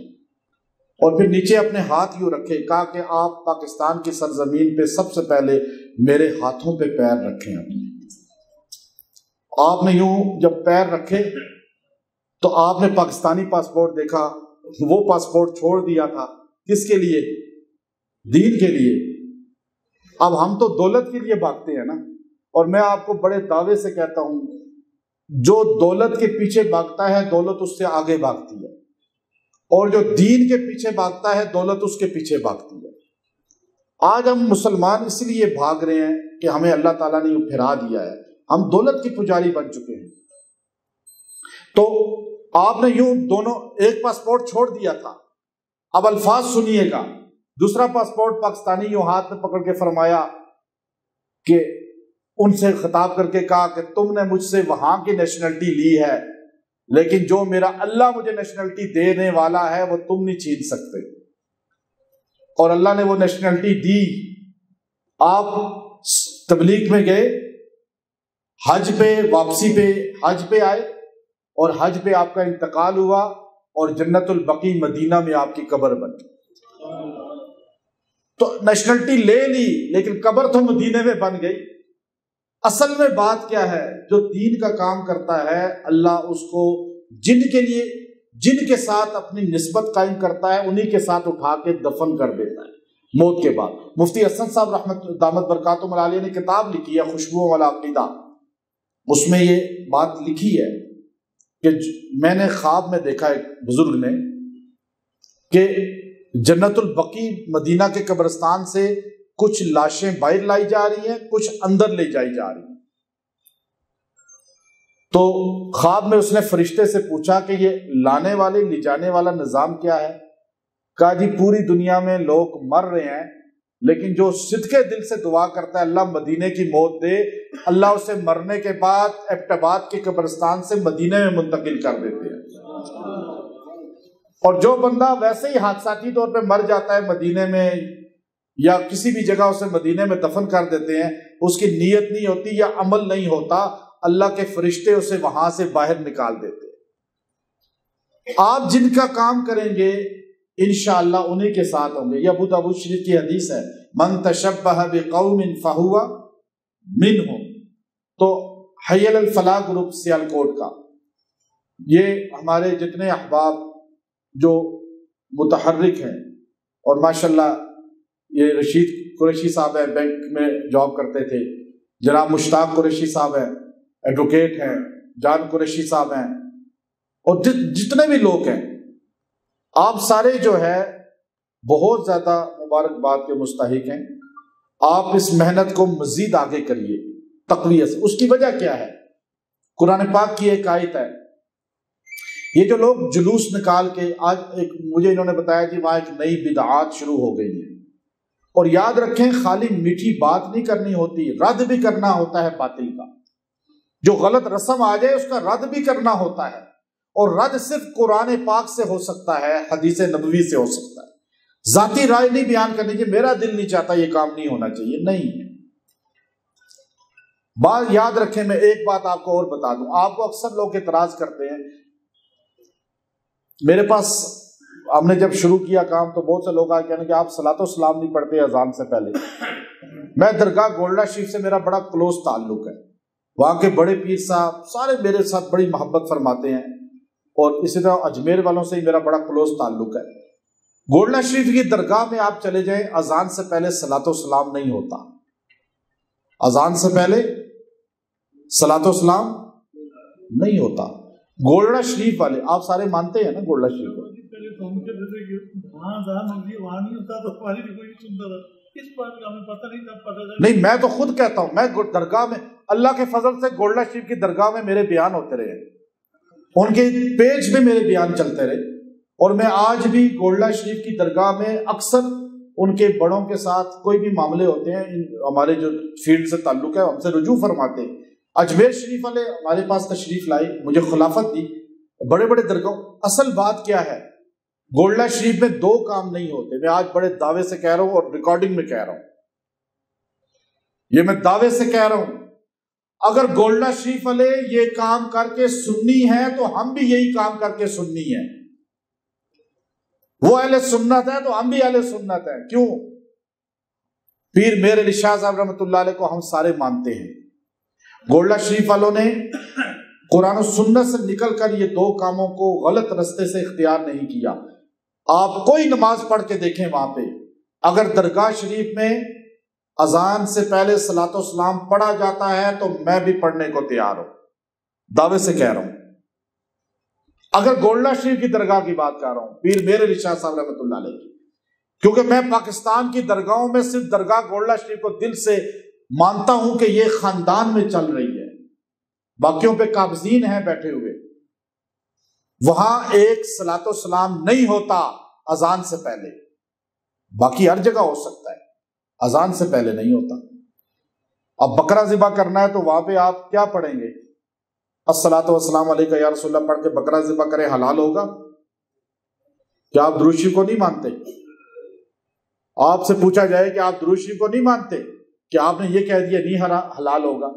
اور پھر نیچے اپنے ہاتھ یوں رکھے، کہا کہ آپ پاکستان کی سرزمین پہ سب سے پہلے میرے ہاتھوں پہ پیر رکھیں اپنے۔ آپ نے یوں جب پیر رکھے تو آپ نے پاکستانی پاسپورٹ دیکھا، وہ پاسپورٹ چھوڑ دیا تھا، کس کے لیے؟ دین کے لیے۔ اب ہم تو دولت کے لیے بھاگتے ہیں نا، اور میں آپ کو بڑے دعوے سے کہتا ہوں جو دولت کے پیچھے بھاگتا ہے دولت اس سے آگے بھاگتی ہے، اور جو دین کے پیچھے بھاگتا ہے دولت اس کے پیچھے بھاگتی ہے۔ آج ہم مسلمان اس لیے بھاگ رہے ہیں کہ ہمیں اللہ تعالیٰ نے یوں پھرا دیا ہے، ہم دولت کی پجاری بن چکے ہیں۔ تو آپ نے یوں دونوں ایک پاسپورٹ چھوڑ دیا تھا۔ اب الفاظ سنیے گا، دوسرا پاسپورٹ پاکستانی یوں ہاتھ میں پکڑ کے فرمایا کہ ان سے خطاب کر کے کہا کہ تم نے مجھ سے وہاں کی نیشنلٹی لی ہے، لیکن جو میرا اللہ مجھے نیشنلٹی دینے والا ہے وہ تم نہیں چھین سکتے۔ اور اللہ نے وہ نیشنلٹی دی۔ آپ تبلیغ میں گئے، حج پہ واپسی پہ حج پہ آئے، اور حج پہ آپ کا انتقال ہوا، اور جنت البقیع مدینہ میں آپ کی قبر بن گئی۔ تو نیشنلٹی لے لی لیکن قبر تو مدینے میں بن گئی۔ اصل میں بات کیا ہے؟ جو دین کا کام کرتا ہے اللہ اس کو جن کے ساتھ اپنی نسبت قائم کرتا ہے انہی کے ساتھ اٹھا کے دفن کر دیتا ہے موت کے بعد۔ مفتی حسن صاحب رحمت دامت برکاتہم العالیہ نے کتاب لکھی ہے خوشبو والا عقیدہ، اس میں یہ بات لکھی ہے کہ میں نے خواب میں دیکھا ایک بزرگ نے کہ جنت البقیع مدینہ کے قبرستان سے کچھ لاشیں باہر لائی جا رہی ہیں، کچھ اندر لے جائی جا رہی ہیں۔ تو خواب میں اس نے فرشتے سے پوچھا کہ یہ لانے والے لے جانے والا نظام کیا ہے؟ کہا جی پوری دنیا میں لوگ مر رہے ہیں، لیکن جو صدقے دل سے دعا کرتا ہے اللہ مدینے کی موت دے، اللہ اسے مرنے کے بعد ایبٹ کے قبرستان سے مدینے میں منتقل کر دیتے ہیں۔ اور جو بندہ ویسے ہی حادثاتی طور پہ مر جاتا ہے مدینے میں یا کسی بھی جگہ اسے مدینے میں دفن کر دیتے ہیں، اس کی نیت نہیں ہوتی یا عمل نہیں ہوتا، اللہ کے فرشتے اسے وہاں سے باہر نکال دیتے ہیں۔ آپ جن کا کام کریں گے انشاءاللہ انہی کے ساتھ ہوں گے۔ یہ ابو داؤد شریف کی حدیث ہے، من تشبہ بقوم فہو منہم۔ تو حی الفلاح گروپ سیالکوٹ کا، یہ ہمارے جتنے احباب جو متحرک ہیں، اور ماشاءاللہ یہ رشید قریشی صاحب ہیں، بینک میں جاب کرتے تھے، جناب مشتاق قریشی صاحب ہیں، ایڈوکیٹ ہیں، جان قریشی صاحب ہیں، اور جتنے بھی لوگ ہیں، آپ سارے جو ہے بہت زیادہ مبارکباد کے مستحق ہیں۔ آپ اس محنت کو مزید آگے کریے تقویت سے۔ اس کی وجہ کیا ہے؟ قرآن پاک کی ایک آیت ہے، یہ جو لوگ جلوس نکال کے آج مجھے انہوں نے بتایا کہ وہاں ایک نئی بدعات شروع ہو گئی ہے، اور یاد رکھیں خالی میٹھی بات نہیں کرنی ہوتی، رد بھی کرنا ہوتا ہے باطل کا۔ جو غلط رسم آ جائے اس کا رد بھی کرنا ہوتا ہے، اور رد صرف قرآن پاک سے ہو سکتا ہے، حدیث نبوی سے ہو سکتا ہے۔ ذاتی رائے نہیں بیان کرنی کہ میرا دل نہیں چاہتا یہ کام نہیں ہونا چاہیے، نہیں۔ بات یاد رکھیں، میں ایک بات آپ کو اور بتا دوں، آپ کو اکثر لوگ اعتراض کرتے ہیں، میرے پاس ہم نے جب شروع کیا کام تو بہت سے لوگ آئے کہنے کہ آپ صلاۃ و سلام نہیں پڑھتے اذان سے پہلے۔ میں درگاہ گولڈا شریف سے میرا بڑا کلوز تعلق ہے، وہاں کے بڑے پیر صاحب سارے میرے ساتھ بڑی محبت فرماتے ہیں، اور اسی طرح اجمیر والوں سے ہی میرا بڑا کلوز تعلق ہے۔ گولڈا شریف کی درگاہ میں آپ چلے جائیں، اذان سے پہلے صلاۃ و سلام نہیں ہوتا، اذان سے پہلے صلاۃ و سلام نہیں ہوتا۔ گولڈا شریف والے آپ سارے مانتے ہیں نا گولڈا شریف کو؟ نہیں، میں تو خود کہتا ہوں، میں درگاہ میں اللہ کے فضل سے گولڈا شریف کی درگاہ میں میرے بیان ہوتے رہے، ان کے پیج پہ میرے بیان چلتے رہے، اور میں آج بھی گولڈا شریف کی درگاہ میں اکثر ان کے بڑوں کے ساتھ کوئی بھی معاملے ہوتے ہیں، ہمارے جو فیلڈ سے تعلق ہے ہم سے رجوع فرماتے ہیں۔ اجمیر شریف والے ہمارے پاس تشریف لائے، مجھے خلافت دی، بڑے بڑے درگاہ۔ اصل بات کیا ہے؟ گولڈا شریف میں دو کام نہیں ہوتے، میں آج بڑے دعوے سے کہہ رہا ہوں اور ریکارڈنگ میں کہہ رہا ہوں، یہ میں دعوے سے کہہ رہا ہوں، اگر گولڈا شریف والے یہ کام کر کے سنی ہے تو ہم بھی یہی کام کر کے سنی ہے. وہ اہل سنت ہے تو ہم بھی اہل سنت ہے. کیوں؟ پیر میر علی شاہ صاحب رحمۃ اللہ علیہ کو ہم سارے مانتے ہیں. گولڈا شریف والوں نے قرآن و سنت سے نکل کر یہ دو کاموں کو غلط رستے سے اختیار نہیں کیا. آپ کوئی نماز پڑھ کے دیکھیں وہاں پہ، اگر درگاہ شریف میں اذان سے پہلے صلاۃ و سلام پڑھا جاتا ہے تو میں بھی پڑھنے کو تیار ہوں، دعوے سے کہہ رہا ہوں. اگر گولڈا شریف کی درگاہ کی بات کر رہا ہوں، پیر میر علی شاہ صاحب رحمۃ اللہ علیہ کی، کیونکہ میں پاکستان کی درگاہوں میں صرف درگاہ گولڈا شریف کو دل سے مانتا ہوں کہ یہ خاندان میں چل رہی ہے. باقیوں پہ قابضین ہیں بیٹھے ہوئے. وہاں ایک صلاۃ و سلام نہیں ہوتا اذان سے پہلے، باقی ہر جگہ ہو سکتا ہے، اذان سے پہلے نہیں ہوتا. اب بکرا ذبح کرنا ہے تو وہاں پہ آپ کیا پڑھیں گے؟ الصلاۃ والسلام علیکہ یا رسول اللہ پڑھ کے بکرا ذبح کریں، حلال ہوگا؟ کیا آپ درود شریف کو نہیں مانتے؟ آپ سے پوچھا جائے کہ آپ درود شریف کو نہیں مانتے، کہ آپ نے یہ کہہ دیا نہیں حلال ہوگا،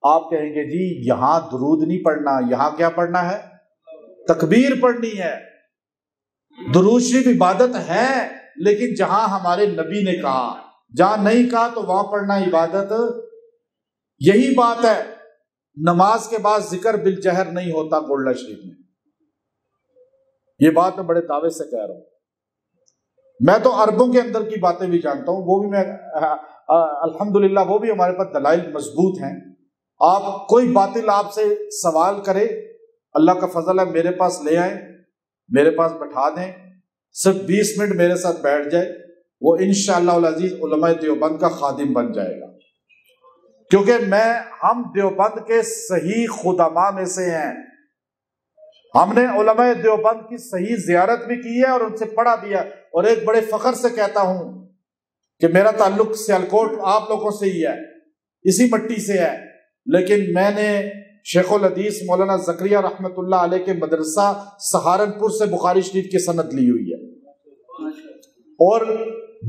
آپ کہیں گے جی یہاں درود نہیں پڑھنا، یہاں کیا پڑھنا ہے؟ تکبیر پڑھنی ہے. درود شریف عبادت ہے، لیکن جہاں ہمارے نبی نے کہا، جہاں نہیں کہا تو وہاں پڑھنا عبادت. یہی بات ہے، نماز کے بعد ذکر بالجہر نہیں ہوتا گولڈا شریف میں. یہ بات میں بڑے دعوے سے کہہ رہا ہوں. میں تو عربوں کے اندر کی باتیں بھی جانتا ہوں، وہ بھی میں الحمدللہ وہ بھی ہمارے پاس دلائل مضبوط ہیں. آپ کوئی باطل آپ سے سوال کرے، اللہ کا فضل ہے میرے پاس لے آئیں، میرے پاس بٹھا دیں، صرف 20 منٹ میرے ساتھ بیٹھ جائے، وہ انشاءاللہ العزیز علماء دیوبند کا خادم بن جائے گا. کیونکہ ہم دیوبند کے صحیح خدماء میں سے ہیں. ہم نے علماء دیوبند کی صحیح زیارت بھی کی ہے اور ان سے پڑھا بھی ہے. اور ایک بڑے فخر سے کہتا ہوں کہ میرا تعلق سیالکوٹ آپ لوگوں سے ہی ہے، اسی مٹی سے ہے، لیکن میں نے شیخ الحدیث مولانا زکریا رحمت اللہ علیہ کے مدرسہ سہارنپور سے بخاری شریف کی سند لی ہوئی ہے. اور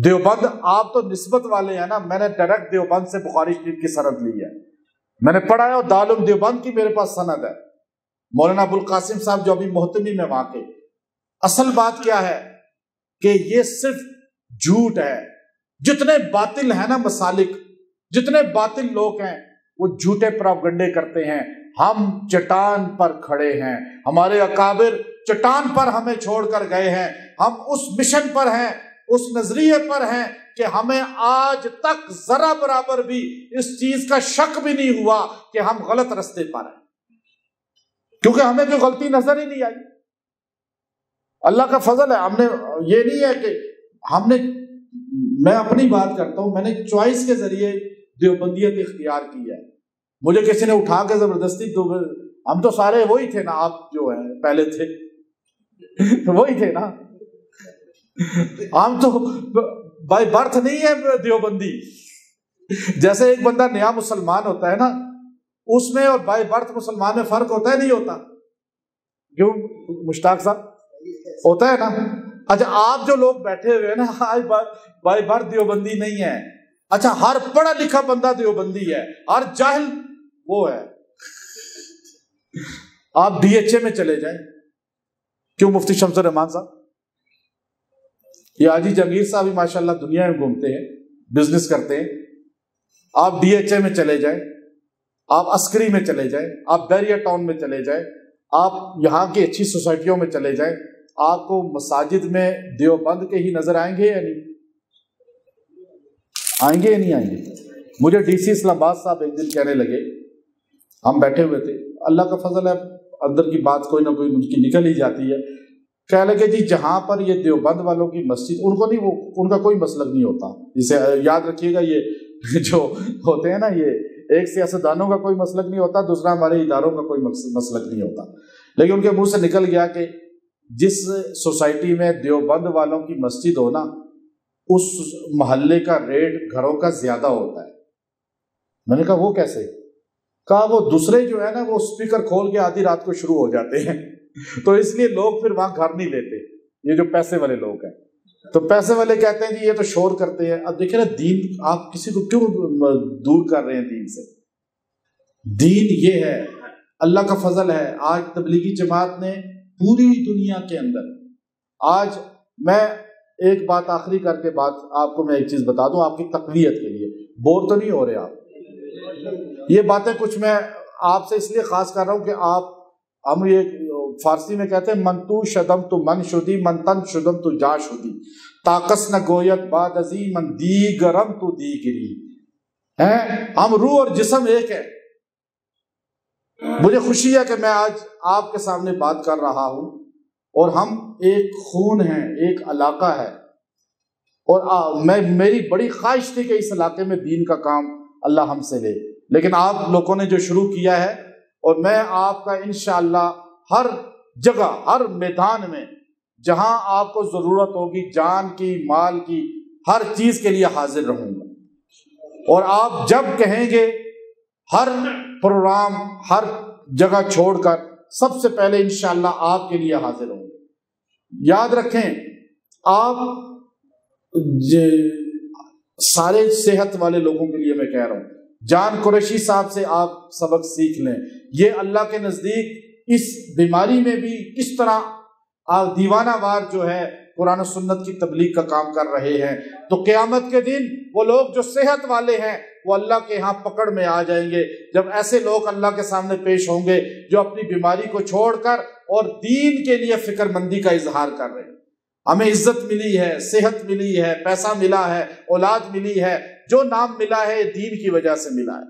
دیوبند آپ تو نسبت والے ہیں نا، میں نے ڈائریکٹ دیوبند سے بخاری شریف کی سند لی ہے، میں نے پڑھا ہے، اور دارالعلوم دیوبند کی میرے پاس سند ہے. مولانا ابوالقاسم صاحب جو ابھی محتمی میں وہاں کے. اصل بات کیا ہے کہ یہ صرف جھوٹ ہے. جتنے باطل ہیں نا مسالک، جتنے باطل لوگ ہیں وہ جھوٹے پروپیگنڈے کرتے ہیں. ہم چٹان پر کھڑے ہیں، ہمارے اکابر چٹان پر ہمیں چھوڑ کر گئے ہیں. ہم اس مشن پر ہیں، اس نظریے پر ہیں کہ ہمیں آج تک ذرا برابر بھی اس چیز کا شک بھی نہیں ہوا کہ ہم غلط رستے پر ہیں، کیونکہ ہمیں کوئی غلطی نظر ہی نہیں آئی. اللہ کا فضل ہے. ہم نے یہ نہیں ہے کہ میں اپنی بات کرتا ہوں، میں نے چوائس کے ذریعے دیوبندیت اختیار کی ہے. مجھے کسی نے اٹھا کے زبردستی ہم تو سارے وہی تھے نا، آپ جو ہیں پہلے تھے وہی تھے نا، ہم تو بائی برتھ نہیں ہے دیوبندی. جیسے ایک بندہ نیا مسلمان ہوتا ہے نا، اس میں اور بائی برتھ مسلمان میں فرق ہوتا ہے نہیں ہوتا؟ کیوں مشتاق صاحب؟ ہوتا ہے نا. اچھا آپ جو لوگ بیٹھے ہوئے ہیں نا، آج بائی برتھ دیوبندی نہیں ہے. اچھا ہر پڑھا لکھا بندہ دیوبندی ہے، ہر جاہل وہ ہے. آپ ڈی ایچ اے میں چلے جائیں. کیوں مفتی شمس الرحمان صاحب، یہ حاجی جہانگیر صاحب بھی ماشاءاللہ دنیا میں گھومتے ہیں، بزنس کرتے ہیں. آپ ڈی ایچ اے میں چلے جائیں، آپ عسکری میں چلے جائیں، آپ بیریا ٹاؤن میں چلے جائیں، آپ یہاں کی اچھی سوسائٹیوں میں چلے جائیں، آپ کو مساجد میں دیوبند کے ہی نظر آئیں گے یا نہیں؟ آئیں گے یا نہیں آئیں گے؟ مجھے ڈی سی اسلام آباد صاحب ایک دن کہنے لگے، ہم بیٹھے ہوئے تھے، اللہ کا فضل ہے اندر کی بات کوئی نہ کوئی ان کی نکل ہی جاتی ہے. کہنے لگے جی جہاں پر یہ دیوبند والوں کی مسجد، ان کو نہیں، وہ ان کا کوئی مسلک نہیں ہوتا. جسے یاد رکھیے گا، یہ جو ہوتے ہیں نا، یہ ایک سیاستدانوں کا کوئی مسلک نہیں ہوتا، دوسرا ہمارے اداروں کا کوئی مسلک نہیں ہوتا. لیکن ان کے منہ سے نکل گیا کہ جس سوسائٹی میں دیوبند والوں کی مسجد ہو نا، اس محلے کا ریٹ گھروں کا زیادہ ہوتا ہے. میں نے کہا وہ کیسے؟ کہا وہ دوسرے جو ہے نا وہ اسپیکر کھول کے آدھی رات کو شروع ہو جاتے ہیں، تو اس لیے لوگ پھر وہاں گھر نہیں لیتے. یہ جو پیسے والے لوگ ہیں، تو پیسے والے کہتے ہیں جی یہ تو شور کرتے ہیں. اب دیکھیں نا، دین آپ کسی کو کیوں دور کر رہے ہیں دین سے؟ دین یہ ہے، اللہ کا فضل ہے، آج تبلیغی جماعت نے پوری دنیا کے اندر، آج میں ایک بات آخری کر کے بات آپ کو میں ایک چیز بتا دوں آپ کی تقویت کے لیے، بور تو نہیں ہو رہے آپ؟ یہ باتیں کچھ میں آپ سے اس لیے خاص کر رہا ہوں کہ ہم یہ فارسی میں کہتے ہیں من تو شدم تو من شدی، من تن شدم تو جا شدی، طاقس نہ گویت باد ازی من دیگرم تو دیگری، ہم روح اور جسم ایک ہے۔ مجھے خوشی ہے کہ میں آج آپ کے سامنے بات کر رہا ہوں، اور ہم ایک خون ہیں، ایک علاقہ ہے، اور میری بڑی خواہش تھی کہ اس علاقے میں دین کا کام اللہ ہم سے لے، لیکن آپ لوگوں نے جو شروع کیا ہے، اور میں آپ کا انشاءاللہ ہر جگہ، ہر میدان میں جہاں آپ کو ضرورت ہوگی، جان کی، مال کی، ہر چیز کے لیے حاضر رہوں گا، اور آپ جب کہیں گے ہر پروگرام، ہر جگہ چھوڑ کر سب سے پہلے انشاءاللہ آپ کے لیے حاضر ہوں گے۔ یاد رکھیں، آپ سارے صحت والے لوگوں کے لیے میں کہہ رہا ہوں، جان قریشی صاحب سے آپ سبق سیکھ لیں، یہ اللہ کے نزدیک اس بیماری میں بھی کس طرح دیوانہ وار جو ہے قرآن و سنت کی تبلیغ کا کام کر رہے ہیں، تو قیامت کے دن وہ لوگ جو صحت والے ہیں وہ اللہ کے ہاں پکڑ میں آ جائیں گے، جب ایسے لوگ اللہ کے سامنے پیش ہوں گے جو اپنی بیماری کو چھوڑ کر اور دین کے لیے فکر مندی کا اظہار کر رہے ہیں۔ ہمیں عزت ملی ہے، صحت ملی ہے، پیسہ ملا ہے، اولاد ملی ہے، جو نام ملا ہے دین کی وجہ سے ملا ہے،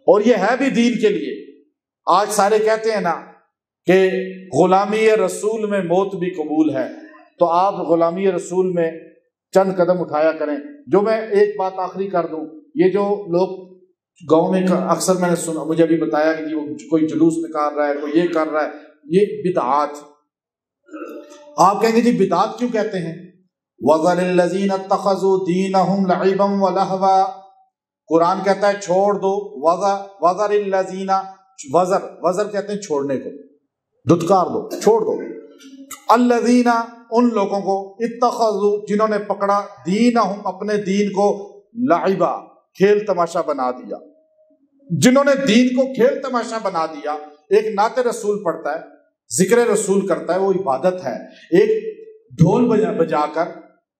اور یہ ہے بھی دین کے لیے۔ آج سارے کہتے ہیں نا کہ غلامی رسول میں موت بھی قبول ہے، تو آپ غلامی رسول میں چند قدم اٹھایا کریں۔ جو میں ایک بات آخری کر دوں، یہ جو لوگ گاؤں میں اکثر میں نے سنا، مجھے بھی بتایا کہ وہ کوئی جلوس نکال رہا ہے، کوئی یہ کر رہا ہے، یہ بدعات۔ آپ کہیں گے جی بدعات کیوں کہتے ہیں؟ وَذَرِ الَّذِينَ اتَّخَذُوا دِينَهُمْ لَعِبًا وَلَهْوًا، قرآن کہتا ہے چھوڑ دو، وَذَرِ الَّذِينَ، وزر کہتے ہیں چھوڑنے کو، دھتکار دو، چھوڑ دو، الَّذِينَ ان لوگوں کو، اتَّخَذُوا جنہوں نے پکڑا، دِينَهُمْ اپنے دین کو، لعبا کھیل تماشا بنا دیا، جنہوں نے دین کو کھیل تماشا بنا دیا۔ ایک نعت رسول پڑھتا ہے، ذکر رسول کرتا ہے، وہ عبادت ہے۔ ایک ڈھول بجا کر،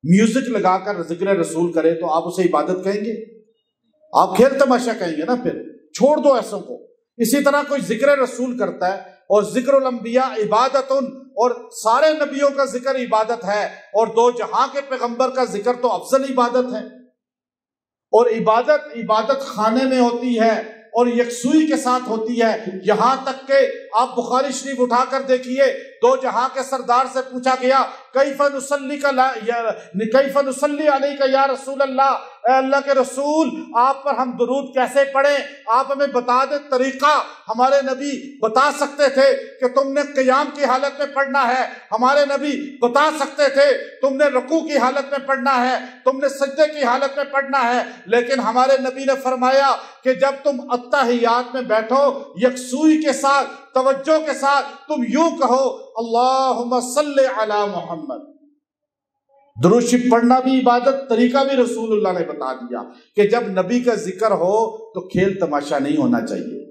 میوزک لگا کر ذکر رسول کرے تو آپ اسے عبادت کہیں گے؟ آپ کھیل تماشا کہیں گے نا۔ پھر چھوڑ دو ایسوں کو۔ اسی طرح کوئی ذکر رسول کرتا ہے، اور ذکر الانبیاء عبادت، اور سارے نبیوں کا ذکر عبادت ہے، اور دو جہاں کے پیغمبر کا ذکر تو افضل عبادت ہے، اور عبادت خانے میں ہوتی ہے اور یکسوئی کے ساتھ ہوتی ہے، یہاں تک کہ آپ بخاری شریف اٹھا کر دیکھیے، دو جہاں کے سردار سے پوچھا گیا کیف نصلی علیک یا رسول اللہ، اے اللہ کے رسول آپ پر ہم درود کیسے پڑھیں، آپ ہمیں بتا دیں طریقہ۔ ہمارے نبی بتا سکتے تھے کہ تم نے قیام کی حالت میں پڑھنا ہے، ہمارے نبی بتا سکتے تھے تم نے رکوع کی حالت میں پڑھنا ہے، تم نے سجدے کی حالت میں پڑھنا ہے، لیکن ہمارے نبی نے فرمایا کہ جب تم اتحیات میں بیٹھو یکسوئی کے ساتھ، توجہ کے ساتھ تم یوں کہو اللہم صلی علی محمد۔ درود شریف پڑھنا بھی عبادت، طریقہ بھی رسول اللہ نے بتا دیا کہ جب نبی کا ذکر ہو تو کھیل تماشا نہیں ہونا چاہیے،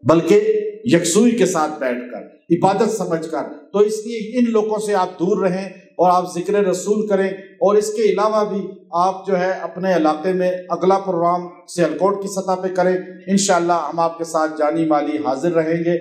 بلکہ یکسوئی کے ساتھ بیٹھ کر عبادت سمجھ کر۔ تو اس لیے ان لوگوں سے آپ دور رہیں اور آپ ذکر رسول کریں، اور اس کے علاوہ بھی آپ جو ہے اپنے علاقے میں اگلا پروگرام سیالکوٹ کی سطح پہ کریں، انشاءاللہ ہم آپ کے ساتھ جانی مالی حاضر رہیں گے۔